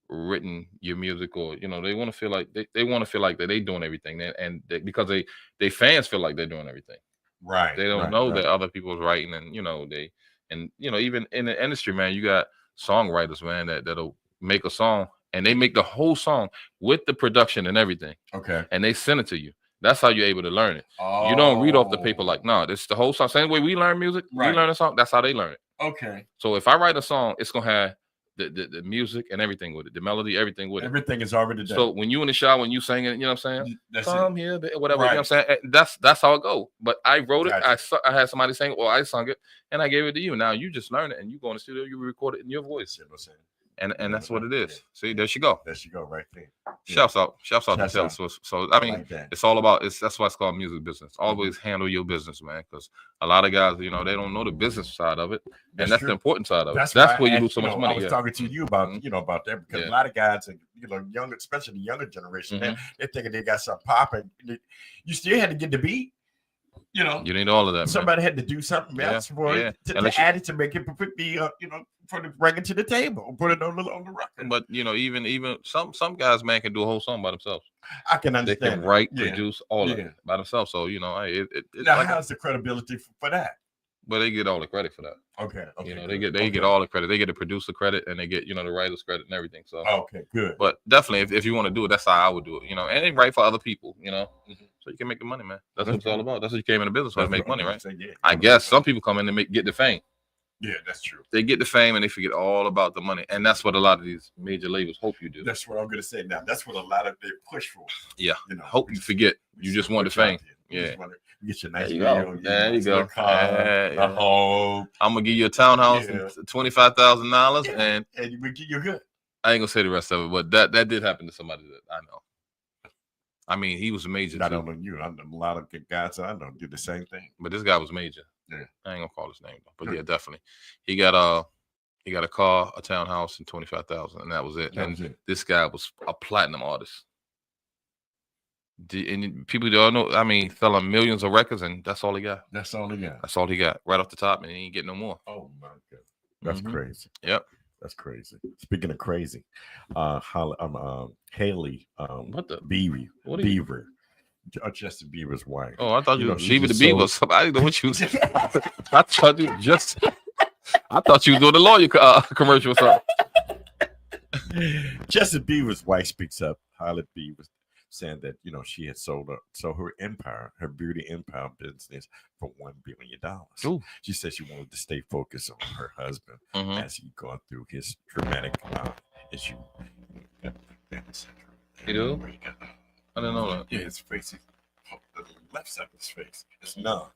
written your music, or they want to feel like they want to feel like that they doing everything, and because they fans feel like they're doing everything. Right. They don't know that other people's writing, and even in the industry, man, you got songwriters, man, that'll make a song and they make the whole song with the production and everything. Okay. And they send it to you. That's how you're able to learn it. You don't read off the paper like, no, this is the whole song. Same way we learn music, we learn a song. That's how they learn it. Okay. So if I write a song, it's gonna have the music and everything with it, the melody, everything with it. Everything is already done. So when you in the shower, when you sing it, you know what I'm saying? That's Come here, whatever. You know what I'm saying? That's how it go. But I wrote it. I had somebody sing it, or I sung it, and I gave it to you. Now you just learn it, and you go in the studio, you record it in your voice. You know what I'm saying? And that's what it is. Yeah. See, there she go. There she go, right there. Shouts out to tell. So I mean, it's all about. That's why it's called music business. Always handle your business, man, because a lot of guys, they don't know the business side of it, and that's the important side of it. That's where you lose so much money. I was talking to you about about that because a lot of guys, younger, especially the younger generation, they're thinking they got something popping. You still had to get the beat. You need all of that. Somebody had to do something else for it to add it to make it be for the bring it to the table, put it on the record. But even some guys, man, can do a whole song by themselves. I can understand. They can write, produce all of it by themselves. So now like how's the credibility for that? But they get all the credit for that. Okay. They get all the credit. They get the producer credit, and they get the writer's credit and everything. So okay, good. But definitely, if you want to do it, that's how I would do it. And they write for other people. So you can make the money, man. That's what it's all about. That's what you came in the business for, to make money, right? I guess some people come in and get the fame. Yeah, that's true. They get the fame and they forget all about the money, and that's what a lot of these major labels hope you do. That's what I'm gonna say now. That's what a lot of they push for. Yeah, hope you forget. You just want the fame. Yeah, you get your nice video. There you go. A home. I'm gonna give you a townhouse, $25,000, and you're good. I ain't gonna say the rest of it, but that did happen to somebody that I know. I mean, he was major. I don't know you. I know a lot of guys I know do the same thing. But this guy was major. Yeah. I ain't gonna call his name though. But yeah, definitely. He got a car, a townhouse, and $25,000, and that was it. This guy was a platinum artist. And people don't know. I mean, selling millions of records, and that's all he got. That's all he got. That's all he got. Right off the top, and he ain't getting no more. Oh my God. That's crazy. Yep. That's crazy. Speaking of crazy, Haley, what the Beaver, Justin Bieber's wife. Oh, I thought you were Beaver the Beaver. I didn't know what you was. I thought you just. I thought you were doing the lawyer commercial or something. Justin Bieber's wife speaks up. Haley Beaver, saying that she had sold her empire, her beauty empire business for $1 billion. Ooh. She said she wanted to stay focused on her husband as he gone through his dramatic issue. You do? I didn't know that. Yeah, his face, the left side of his face, it's numb.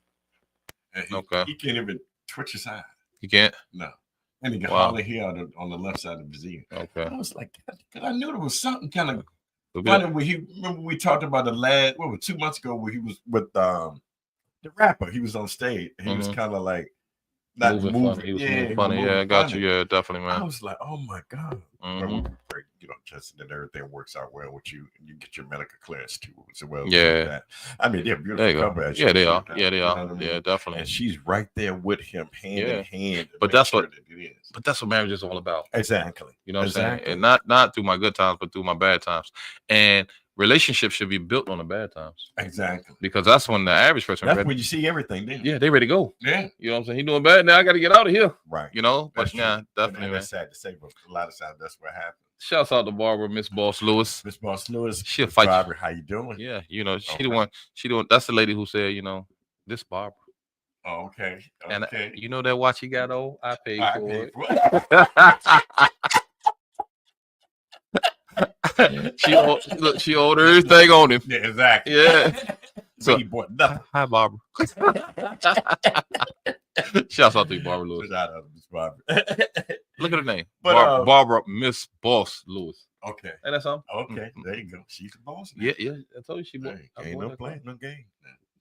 And he can't even twitch his eye. He can't? No. And he got hardly hair on the left side of his ear. Okay. I was like, I knew there was something kind of funny when remember we talked about 2 months ago where he was with the rapper. He was on stage and he was kind of like not moving. He was moving funny. Yeah, I got you. Yeah, definitely, man. I was like, oh my God. Justin, and everything works out well with you, and you get your medical clearance too. So that. I mean, they're beautiful couple. Yeah, they are. Yeah, they are. Yeah, definitely. And she's right there with him, hand in hand. But that's what marriage is all about. Exactly. You know what I'm saying? And not through my good times, but through my bad times. And relationships should be built on the bad times. Exactly. Because that's when the average person. That's when you see everything. Then. Yeah, they ready to go. Yeah. You know what I'm saying? He doing bad now. I got to get out of here. Right. But yeah, definitely. And that's sad to say, but a lot of times that's what happens. Shouts out to Barbara, Miss Boss Lewis. Miss Boss Lewis. She'll Miss fight Barbara, how you doing? Yeah, you know, she Okay. the one. She the one. That's the lady who said, you know, this Barbara. Oh, okay. And Okay. you know that watch he got on? I paid for paid it. for it. She owed everything on him. Yeah, exactly. Yeah. So he bought nothing. Hi, Barbara. Shouts out to you, Barbara Lewis. Shout out to Miss Barbara. Look at her name. But, Barbara Miss Boss Lewis. Okay. And that's all. Okay. There you go. She's the boss now. Yeah, yeah. I told you she bought. Ain't no playing, no game.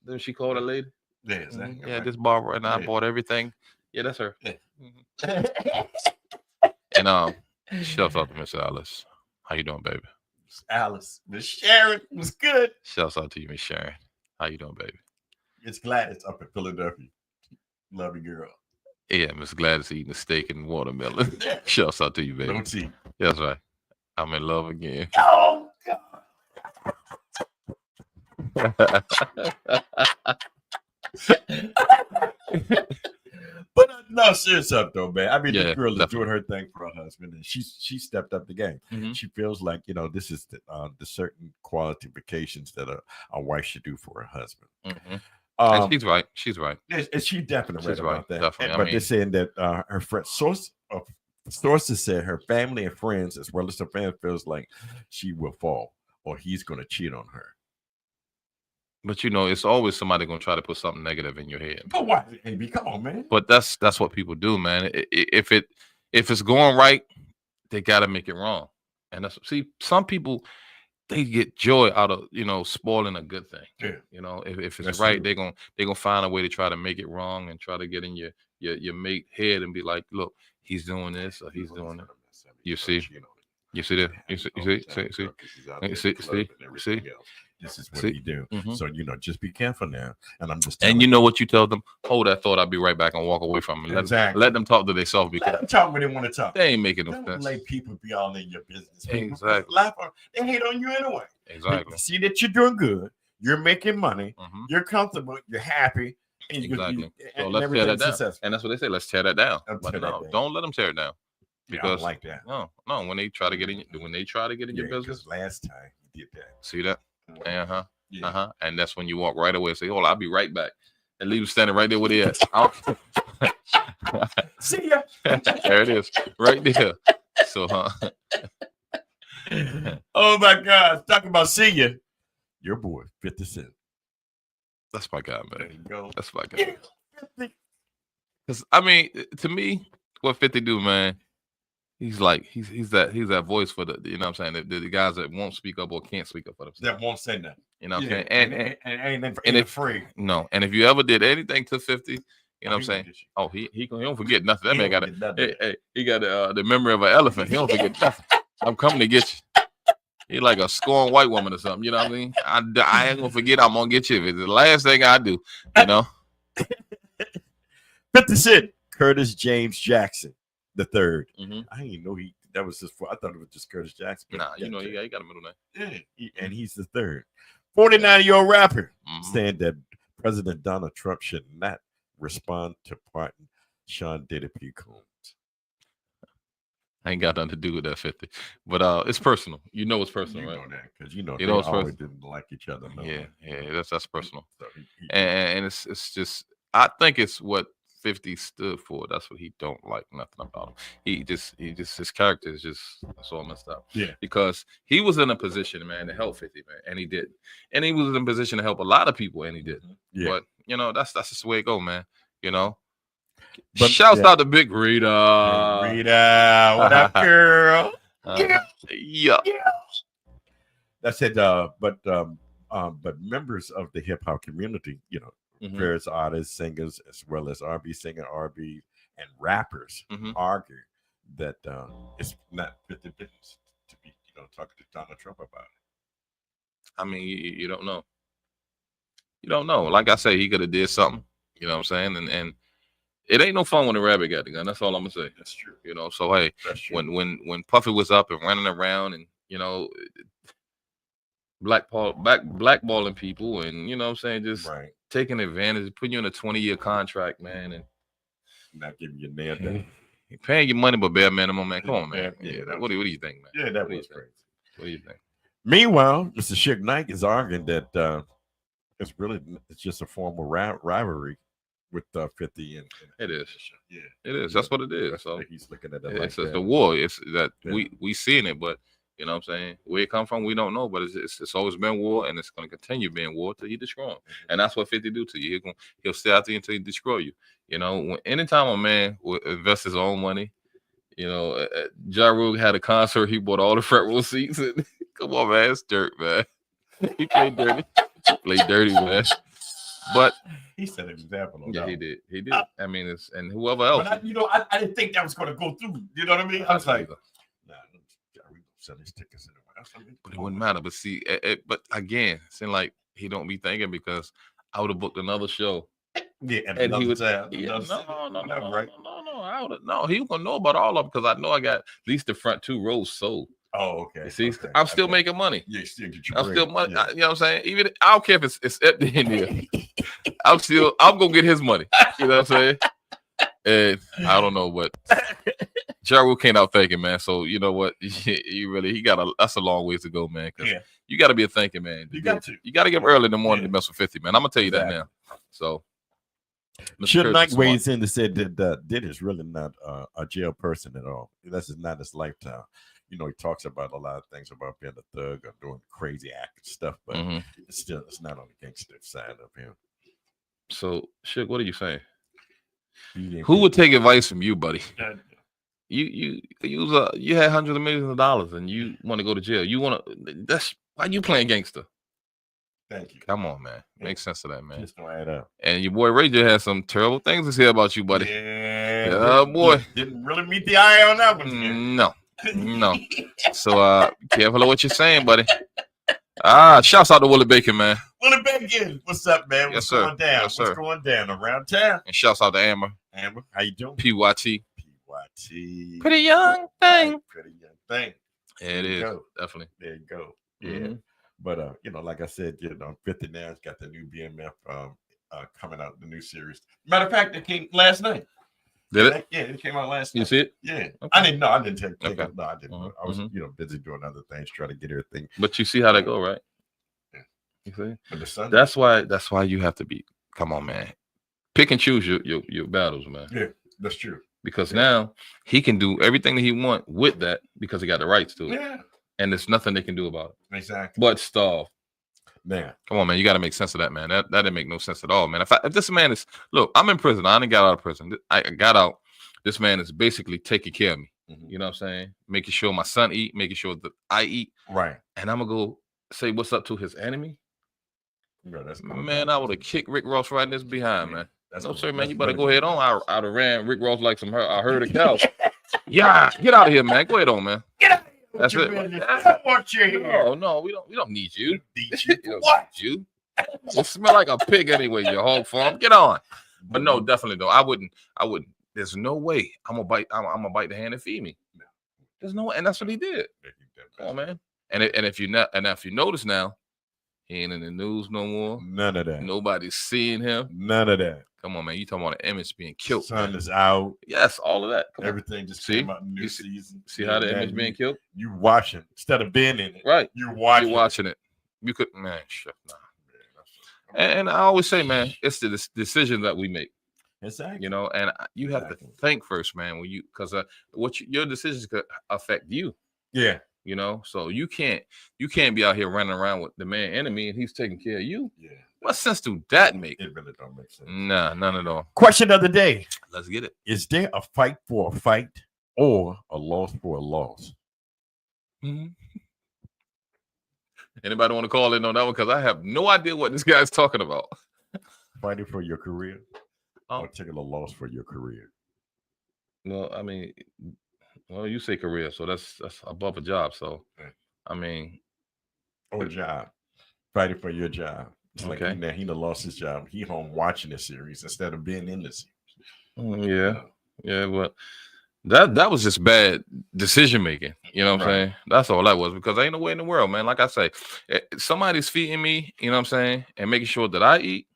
Then she called a lady. Yeah, exactly. Yeah, this Barbara and I bought everything. Yeah, that's her. Yeah. And shouts out to Miss Alice. How you doing, baby? Miss Alice. Miss Sharon was good. Shouts out to you, Miss Sharon. How you doing, baby? It's Gladys up in Philadelphia. Love you, girl. Yeah, Miss Gladys eating a steak and watermelon. Shouts out to you, baby. No tea. That's right. I'm in love again. Oh, God. But no, serious up though, man. I mean, the girl is doing her thing for her husband, and she stepped up the game. Mm-hmm. She feels like, you know, this is the certain qualifications that a wife should do for her husband. Mm-hmm. And she's right. She's right. And she definitely right about that. Definitely. But they're saying that her friend sources said her family and friends, as well as her family, feels like she will fall or he's going to cheat on her. But you know, it's always somebody gonna try to put something negative in your head. But why, AB? Come on, man. But that's what people do, man. If it's going right, they gotta make it wrong. And some people, they get joy out of, you know, spoiling a good thing. Yeah. You know, if it's right, they're gonna find a way to try to make it wrong and try to get in your mate head and be like, look, he's doing this or he's doing that. You see? You see that? You see? This is what he do. Mm-hmm. So, you know, just be careful now. And I'm just you know what you tell them? Hold that thought. I'll be right back and walk away from them. Let them talk to themselves. Let them talk when they want to talk. They ain't making no sense. Don't let people be all in your business. Exactly. They hate on you anyway. Exactly. They see that you're doing good. You're making money. Mm-hmm. You're comfortable. You're happy. And exactly. So let's tear that down. Successful. And that's what they say. Let's tear that down. But no, don't let them tear it down. Because I don't like that. No. When they try to get in, your business. Last time you did that. See that? Yeah. And that's when you walk right away and say, "Oh, I'll be right back," and leave them standing right there where they at. See ya. There it is, right there. So, oh my God! Talking about see ya. Your boy, 50 Cent. That's my guy, man. There you go. That's my guy. Because I mean, to me, what 50 do, man? He's like he's that voice for the, you know what I'm saying, the guys that won't speak up or can't speak up for themselves. That won't say nothing. You know what I'm saying? And ain't afraid. No, and if you ever did anything to 50, you know what I'm saying? Oh, he don't forget nothing. That man got he got the memory of an elephant. He don't forget nothing. I'm coming to get you. He like a scorned white woman or something. You know what I mean? I ain't gonna forget. I'm gonna get you. It's the last thing I do. You know. 50 Cent, Curtis James Jackson the third. Mm-hmm. I didn't know that was just. I thought it was just Curtis Jackson. Nah, you know he got a middle name. Yeah, and he's the third. 49-year-old rapper saying that President Donald Trump should not respond to pardon Sean Diddy Combs. I ain't got nothing to do with that 50, but it's personal. You know it's personal, right? You know that because you know they always personal. Didn't like each other. No. Yeah, that's personal. So and it's just, I think it's what 50 stood for. That's what he don't like nothing about him. He just his character is just so messed up. Yeah, because he was in a position, man, to help 50, man, and he did, and he was in a position to help a lot of people, and he did. Yeah, but you know that's just the way it go, man. You know. But shouts out to Big Rita. Hey, Rita, what up, girl? Yeah. That's it. But members of the hip hop community, you know, various artists, singers, as well as R&B singer, R&B, and rappers argue that it's not fit the business to be, you know, talking to Donald Trump about it. I mean, you don't know. You don't know. Like I say, he could have did something. You know what I'm saying? And it ain't no fun when the rabbit got the gun. That's all I'm gonna say. That's true. You know, so hey, when Puffy was up and running around and, you know, blackballing people and, you know what I'm saying, just taking advantage, putting you in a 20-year contract, man, and not giving you nail down. Paying your money, but bare minimum, man. Come on, man. Yeah. What do you think, man? Yeah, that was crazy. What do you think? Meanwhile, Mr. Suge Knight is arguing that it's just a formal rivalry with 50 and it is. Yeah, it is. That's what it is. So he's looking at it. It's the war. It's that we seeing it, but you know what I'm saying? Where it come from, we don't know. But it's always been war, and it's going to continue being war till he destroy him. And that's what 50 do to you. He'll stay out there until he destroy you. You know, anytime a man will invest his own money, you know, Ja Rule had a concert. He bought all the front row seats. And come on, man, it's dirt, man. He played dirty. Man. But he set an example. Yeah, he did. He did. I mean, and whoever else. But I didn't think that was going to go through. You know what I mean? I was like, nah, we sell his tickets anyway. But it wouldn't matter. But see, but again, it seemed like he don't be thinking because I would have booked another show. Yeah, and he was no, right? No, he was gonna know about all of them because I know I got at least the front 2 rows sold. Oh, okay. You see, okay. I'm still making money. Yeah, still get your I'm bread. still money. You know what I'm saying? Even I don't care if it's empty in there. I'm gonna get his money. You know what I'm saying? And I don't know, but Ja Rule came out thinking, man. So you know what? That's a long ways to go, man. Because you got to be a thinking man. You got to get up early in the morning to mess with 50, man. I'm gonna tell you that now. So. Suge Knight weighs in and said that Diddy is really not a jail person at all. This is not his lifetime. You know, he talks about a lot of things about being a thug or doing crazy act stuff, but it's not on the gangster side of him. So, Suge, what are you saying? Who would take advice from you, buddy? You had hundreds of millions of dollars and you want to go to jail. That's why you playing gangster. Thank you. Come on, man. Make sense of that, man. Just don't add up. And your boy Ray J has some terrible things to say about you, buddy. Yeah, boy. Didn't really meet the eye on that one. No. So careful of what you're saying, buddy. Shouts out to Willie Bacon, man. Willie Bacon, what's up, man? What's going down? Yes, sir. What's going down around town? And shouts out to Amber. Amber, how you doing? PYT. Pretty young thing. Yeah, it is. Definitely. There you go. Yeah. But you know, like I said, 50 now has got the new BMF coming out, the new series. Matter of fact, it came last night. Did it? Yeah, it came out last night. You see it? Yeah. Okay. I didn't take okay. it. No, I didn't. I was, busy doing other things, trying to get everything. But you see how they go, right? Yeah. You see? But the Sunday, that's why you have to be. Come on, man. Pick and choose your battles, man. Yeah, that's true. Because now he can do everything that he want with that because he got the rights to it. Yeah. And there's nothing they can do about it. Exactly. But starve. Man. Come on, man. You got to make sense of that, man. That didn't make no sense at all, man. If this man is, look, I'm in prison. I didn't got out of prison. I got out. This man is basically taking care of me. You know what I'm saying? Making sure my son eat, making sure that I eat. Right. And I'm going to go say what's up to his enemy. Bro, that's cool. Man, I would have kicked Rick Ross right in his behind, man. That's no, sir, man. You better go ahead on. I'd have ran Rick Ross like I heard a cow. Yeah, get out of here, man. Go ahead on, man. Get out of here. That's it. I don't want you here. No, we don't need you. What? You smell like a pig anyway, you hog farm. Get on. But no, definitely though. I wouldn't. There's no way I'm gonna bite the hand that feed me. There's no way, and that's what he did. Come on, man. And if you notice now, he ain't in the news no more. None of that. Nobody's seeing him. None of that. Come on, man. You talking about an image being killed? Sun is out. Yes, all of that. Everything just came out in the new season. See how the image being killed? You watching instead of being in it. Right. You're watching it. You could, man. Shit, nah. And I always say, man, it's the decision that we make. Exactly. You know, and you have to think first, man. Because your decisions could affect you. Yeah. You know, so you can't be out here running around with the man enemy and he's taking care of you. Yeah. What sense do that make? It really don't make sense. Nah, none at all. Question of the day. Let's get it. Is there a fight for a fight or a loss for a loss? Anybody want to call in on that one? Because I have no idea what this guy's talking about. Fighting for your career or taking a loss for your career? Well, I mean, you say career, so that's above a job. So, I mean, or job, fighting for your job. It's like he lost his job. He home watching the series instead of being in the series. Yeah, but that was just bad decision making. You know what I'm saying? That's all that was, because there ain't no way in the world, man. Like I say, somebody's feeding me. You know what I'm saying, and making sure that I eat.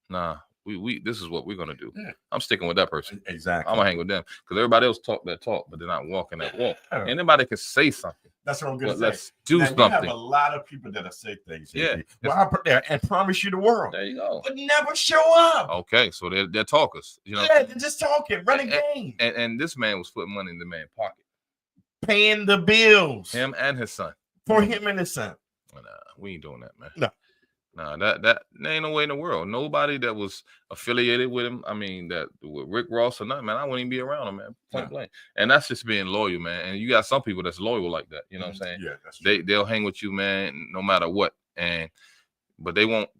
Nah, we this is what we're gonna do. Yeah. I'm sticking with that person. Exactly. I'm gonna hang with them because everybody else talk that talk, but they're not walking that walk. Anybody can say something. That's what I'm gonna say. Let's do now, something. You have a lot of people that say things. Yeah. Well, I'll put there and promise you the world. There you go. But never show up. Okay, so they're talkers. You know. Yeah, they're just talking, running game. And this man was putting money in the man's pocket, paying the bills. Him and his son. For him and his son. Nah, we ain't doing that, man. No. Nah, that ain't no way in the world. Nobody that was affiliated with him. I mean, that with Rick Ross or nothing, man. I wouldn't even be around him, man. Point blank. And that's just being loyal, man. And you got some people that's loyal like that. You know what I'm saying? Yeah, that's true. They'll hang with you, man, no matter what. But they won't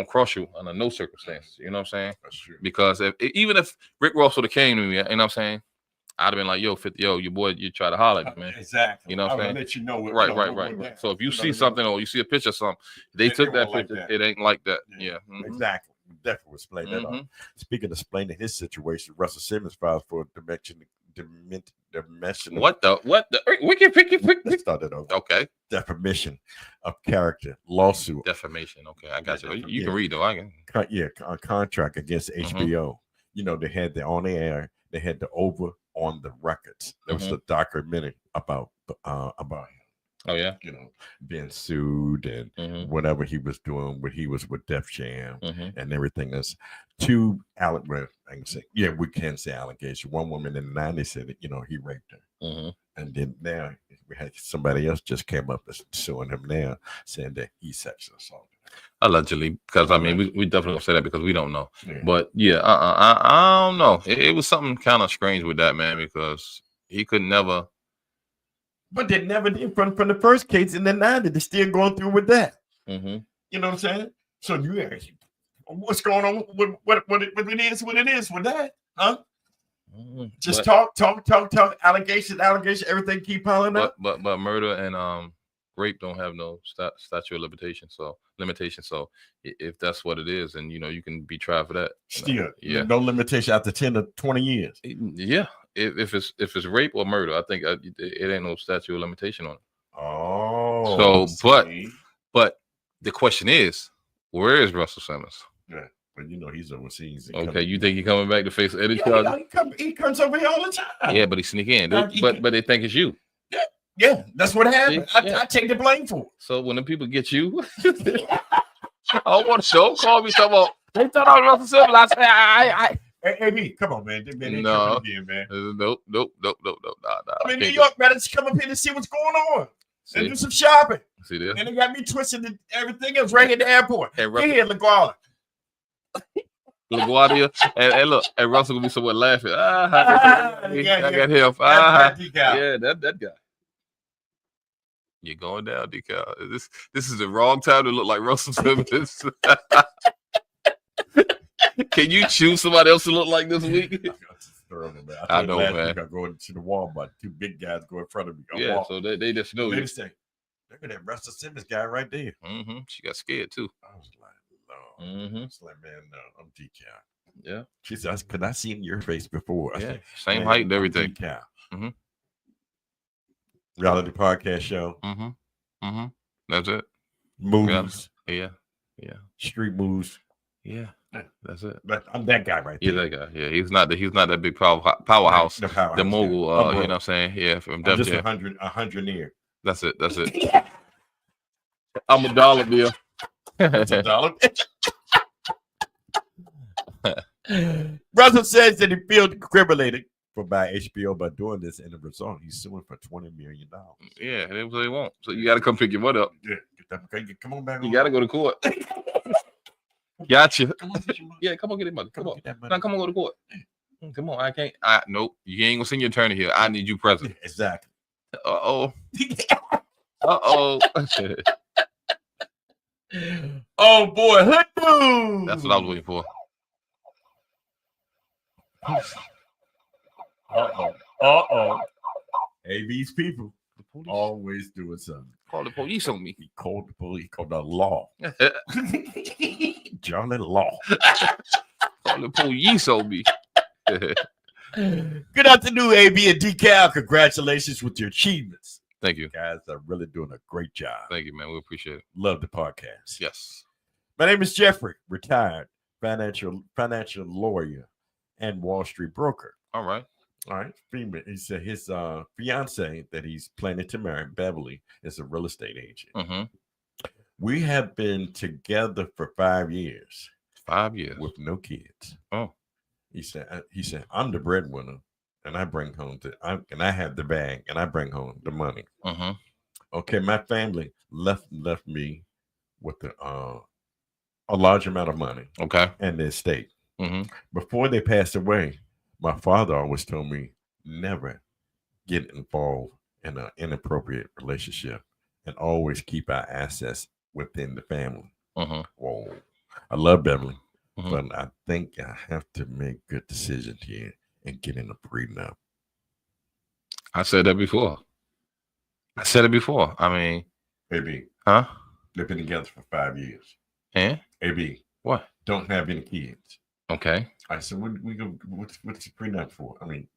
cross you under no circumstances. You know what I'm saying? That's true. Because even if Rick Ross would have came to me, you know what I'm saying? I'd have been like, yo, 50, your boy, you try to holler at me, man. Exactly. You know what I'm saying? Let you know what, right. So if you see something or you see a picture of something, they took that picture, like that. It ain't like that. Yeah. Mm-hmm. Exactly. Definitely would explain that on. Speaking of explaining his situation, Russell Simmons filed for dimension. What the? Let's start it over. Okay. Defamation of character lawsuit. Defamation. Okay, I got you. You can read though. I can. A contract against HBO. You know, they had the on the air. They had the over on the records. There was a documentary about him. Oh yeah, you know, being sued and whatever he was doing when he was with Def Jam and everything else. Two I can say, we can say allegation. One woman in the 90s said that, you know, he raped her. And then now we had somebody else just came up and suing him now, saying that he sexually assaulted her. Allegedly, because I mean, we definitely don't say that because we don't know. But yeah, I don't know. It was something kind of strange with that, man, because he could never. But they never did from the first case in the 90s. They're still going through with that. You know what I'm saying? So you ask, what's going on? What it is with that? Huh? Just talk. Allegations. Everything keep piling up. But murder and rape don't have no statute of limitation. So if that's what it is, and you know you can be tried for that. Still, no limitation after 10 to 20 years. Yeah. If it's rape or murder, I think it ain't no statute of limitation on it. Oh, so but the question is, where is Russell Simmons? Yeah, but you know he's overseas. Okay, you think he's coming back to face any charge? He comes over here all the time. Yeah, but he sneak in. But they think it's you. Yeah, that's what happened. I take the blame for it. So when the people get you, I want to show. Call me talking about. They thought I was Russell Simmons. I said I. Hey, AB, come on, man. No. Again, man. Nope. Nah. I mean, New York, man, just come up here to see what's going on and do some shopping. See this? And they got me twisted and everything else right here at the airport. Hey, here, LaGuardia. And look, and Russell gonna be somewhere laughing. I got him. Yeah, that guy. You're going down, Dcal. This is the wrong time to look like Russell Simmons. Can you choose somebody else to look like this week? I know, man. I go into the Walmart. Two big guys go in front of me. So they just know. They say, look at that Russell Simmons guy right there. She got scared too. I was like, no. It's like, man, no, I'm Dcal. Yeah. She said, because I seen your face before. Yeah, same height and everything. Dcal. Reality podcast show. That's it. Moves. Yeah. Street moves. Yeah. That's it. But I'm that guy right there. Yeah, that guy. Yeah, he's not that big powerhouse. The mogul. You know what I'm saying? Yeah, from Def Jam. Just 100 near. That's it. I'm a dollar bill. That's a dollar. Russell says that he feels incriminated by HBO by doing this, and the result, he's suing for $20 million. Yeah, they won't. So you got to come pick your money up. Yeah, come on back. You got to go to court. Gotcha. Yeah, come on, get it, money. Come on. Now, come on, go to court. Come on, I can't. Nope. You ain't gonna send your attorney here. I need you present. Exactly. Oh. Oh boy, hood news. That's what I was waiting for. AB's people always doing something. Call the police on me. He called the police. He called the law. Johnny Law. Call the police on me. Good afternoon, AB and Dcal. Congratulations with your achievements. Thank you. You guys are really doing a great job. Thank you, man. We appreciate it. Love the podcast. Yes. My name is Jeffrey, retired financial lawyer and Wall Street broker. All right. All right. Female. He said his fiance that he's planning to marry, Beverly, is a real estate agent. Mm-hmm. We have been together for 5 years. 5 years with no kids. Oh. He said, I'm the breadwinner, and I bring home I have the bag, and I bring home the money. Mm-hmm. Okay, my family left me with a large amount of money. Okay. And the estate. Mm-hmm. Before they passed away, my father always told me never get involved in an inappropriate relationship and always keep our assets within the family. Mm-hmm. Whoa. I love Beverly, Mm-hmm. but I think I have to make good decisions here and get in a prenup. I said that before. I mean, AB. huh? They've been together for 5 years. And AB. what? Don't have any kids. Okay. I said, what's the prenup for? I mean,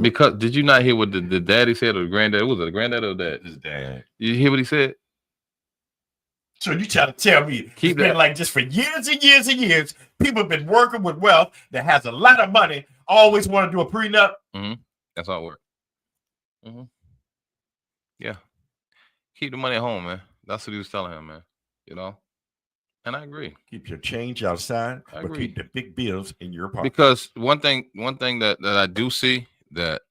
because did you not hear what the daddy said or the granddad? Was it the granddad or the dad? His dad. Did you hear what he said? So you try to tell me Keep it's been that. like this for years and years and years. People have been working with wealth that has a lot of money, always want to do a prenup. Mm-hmm. That's how it works. Mm-hmm. Yeah. Keep the money at home, man. That's what he was telling him, man. You know? And I agree. Keep your change outside, I but agree. keep the big bills in your pocket. Because one thing that I do see that,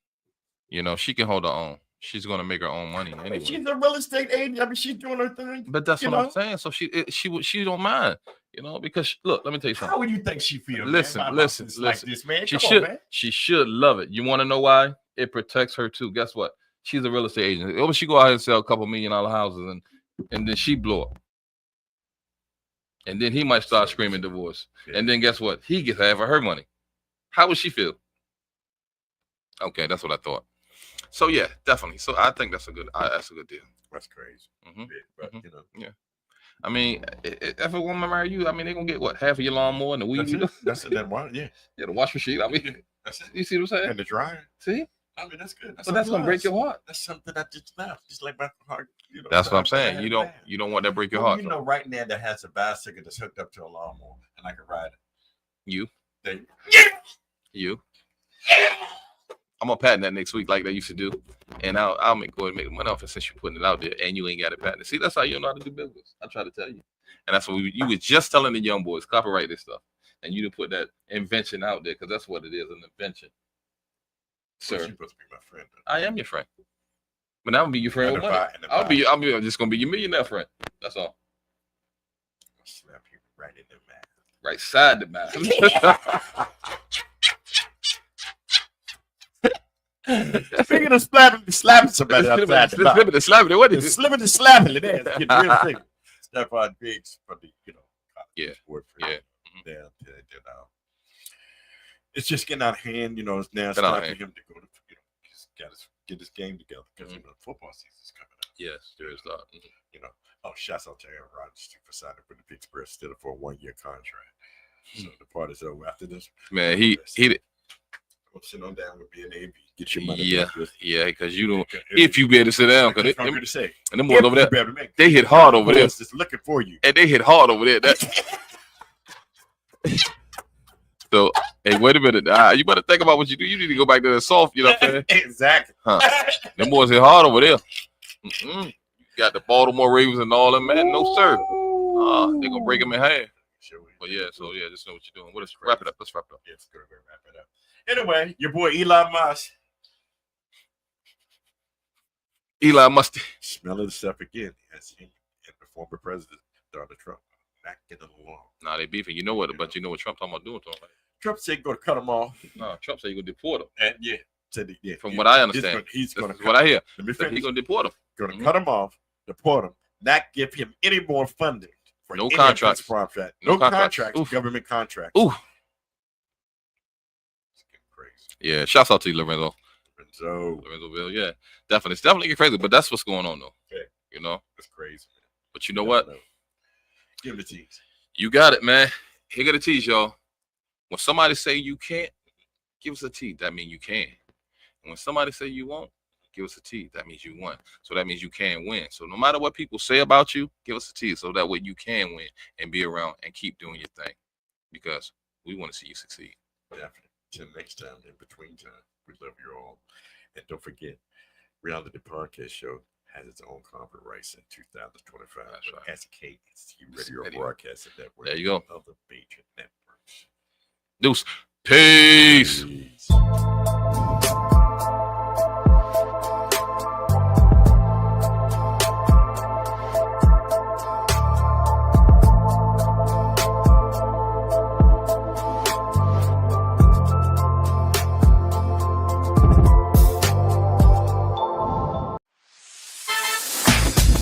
you know, she can hold her own. She's going to make her own money anyway. She's a real estate agent. I mean, she's doing her thing. But that's what I'm saying. So she don't mind, you know, because look, let me tell you something. How would you think she feels? Listen. Like this, man. She should love it. You want to know why? It protects her too. Guess what? She's a real estate agent. When she go out and sell a couple $1 million houses and then she blow up. And then he might start screaming divorce. Yeah. And then guess what? He gets half of her money. How would she feel? Okay, that's what I thought. So yeah, definitely. So I think that's a good deal. That's crazy. Mm-hmm. Yeah, but, you know. Yeah. I mean, if a woman marry you, I mean, they're gonna get what, half of your lawnmower and the weed eater? That's it. That one, yeah. Yeah, the wash machine. I mean, that's it. You see what I'm saying? And the dryer. See? I mean, that's good. But that's gonna break your heart. That's something that just like my heart. You know, that's what I'm saying. You don't want that break your heart. You know, right now that has a bicycle that's hooked up to a lawnmower, and I can ride it. You. Yeah. You. I'm gonna patent that next week, like they used to do, and I'll go ahead and make money off it since you're putting it out there, and you ain't got it patented. See, that's how you know how to do business. I try to tell you, and that's what you was just telling the young boys, copyright this stuff, and you didn't put that invention out there because that's what it is, an invention. Sir, you're supposed to be my friend. Though. I am your friend, but I'm gonna be your friend with money. I'm just gonna be your millionaire friend. That's all. I'll slap you right in the mouth. Right side the mouth. Speaking of slapping somebody outside the mouth. What is it? Slipping and slapping it is. Get real sick. Stephon Diggs for the, sport for it's just getting out of hand, it's now it's time for him to go to, get his game together because football season's coming up. Yes, there is that. Shouts out to Aaron Rodgers for signing for the Pittsburgh Steelers for a 1-year contract. So the party's over after this. Man, he I'm sitting on down with B&AB. Get your money. Yeah, because you don't. If you better sit down, because and them boys over there, they hit hard over there. Just looking for you, and they hit hard over there. So, hey, wait a minute. You better think about what you do. You need to go back to the soft. You know what I'm saying? Exactly. Huh. Them boys hit hard over there. You got the Baltimore Ravens and all them, man. No sir. They're gonna break them in half. But yeah, so yeah, just know what you're doing. Let's wrap it up. Yeah, it's good. Wrap it up. Anyway, your boy Elon Musk. Elon Musk. Smelling the stuff again as him and the former president, Donald Trump, not getting along. Nah, they beefing. You know what? But you know what Trump talking about doing to him? Right? Trump said he's going to cut them off. No, Trump said he's going to deport them. And yeah. Said he, From what I understand. He's going to what I hear. Let me finish. He's going to deport them. Going to cut them off, deport them, not give him any more funding. For no contracts. No contracts. Government contracts. Ooh. Yeah, shouts out to you, Lorenzo. Yeah, definitely. It's definitely crazy, but that's what's going on, though. Okay. It's crazy. But you know what? Give it a tease. You got it, man. Here got a tease, y'all. When somebody say you can't, give us a tease. That means you can. And when somebody say you won't, give us a tease. That means you won. So that means you can win. So no matter what people say about you, give us a tease so that way you can win and be around and keep doing your thing. because we want to see you succeed. Definitely. Till next time, in between time, we love you all. And don't forget, Reality Podcast Show has its own copyrights in 2025. That's right. SKST Radio Broadcasting Network. There you go. Other major networks. Deuce. Peace.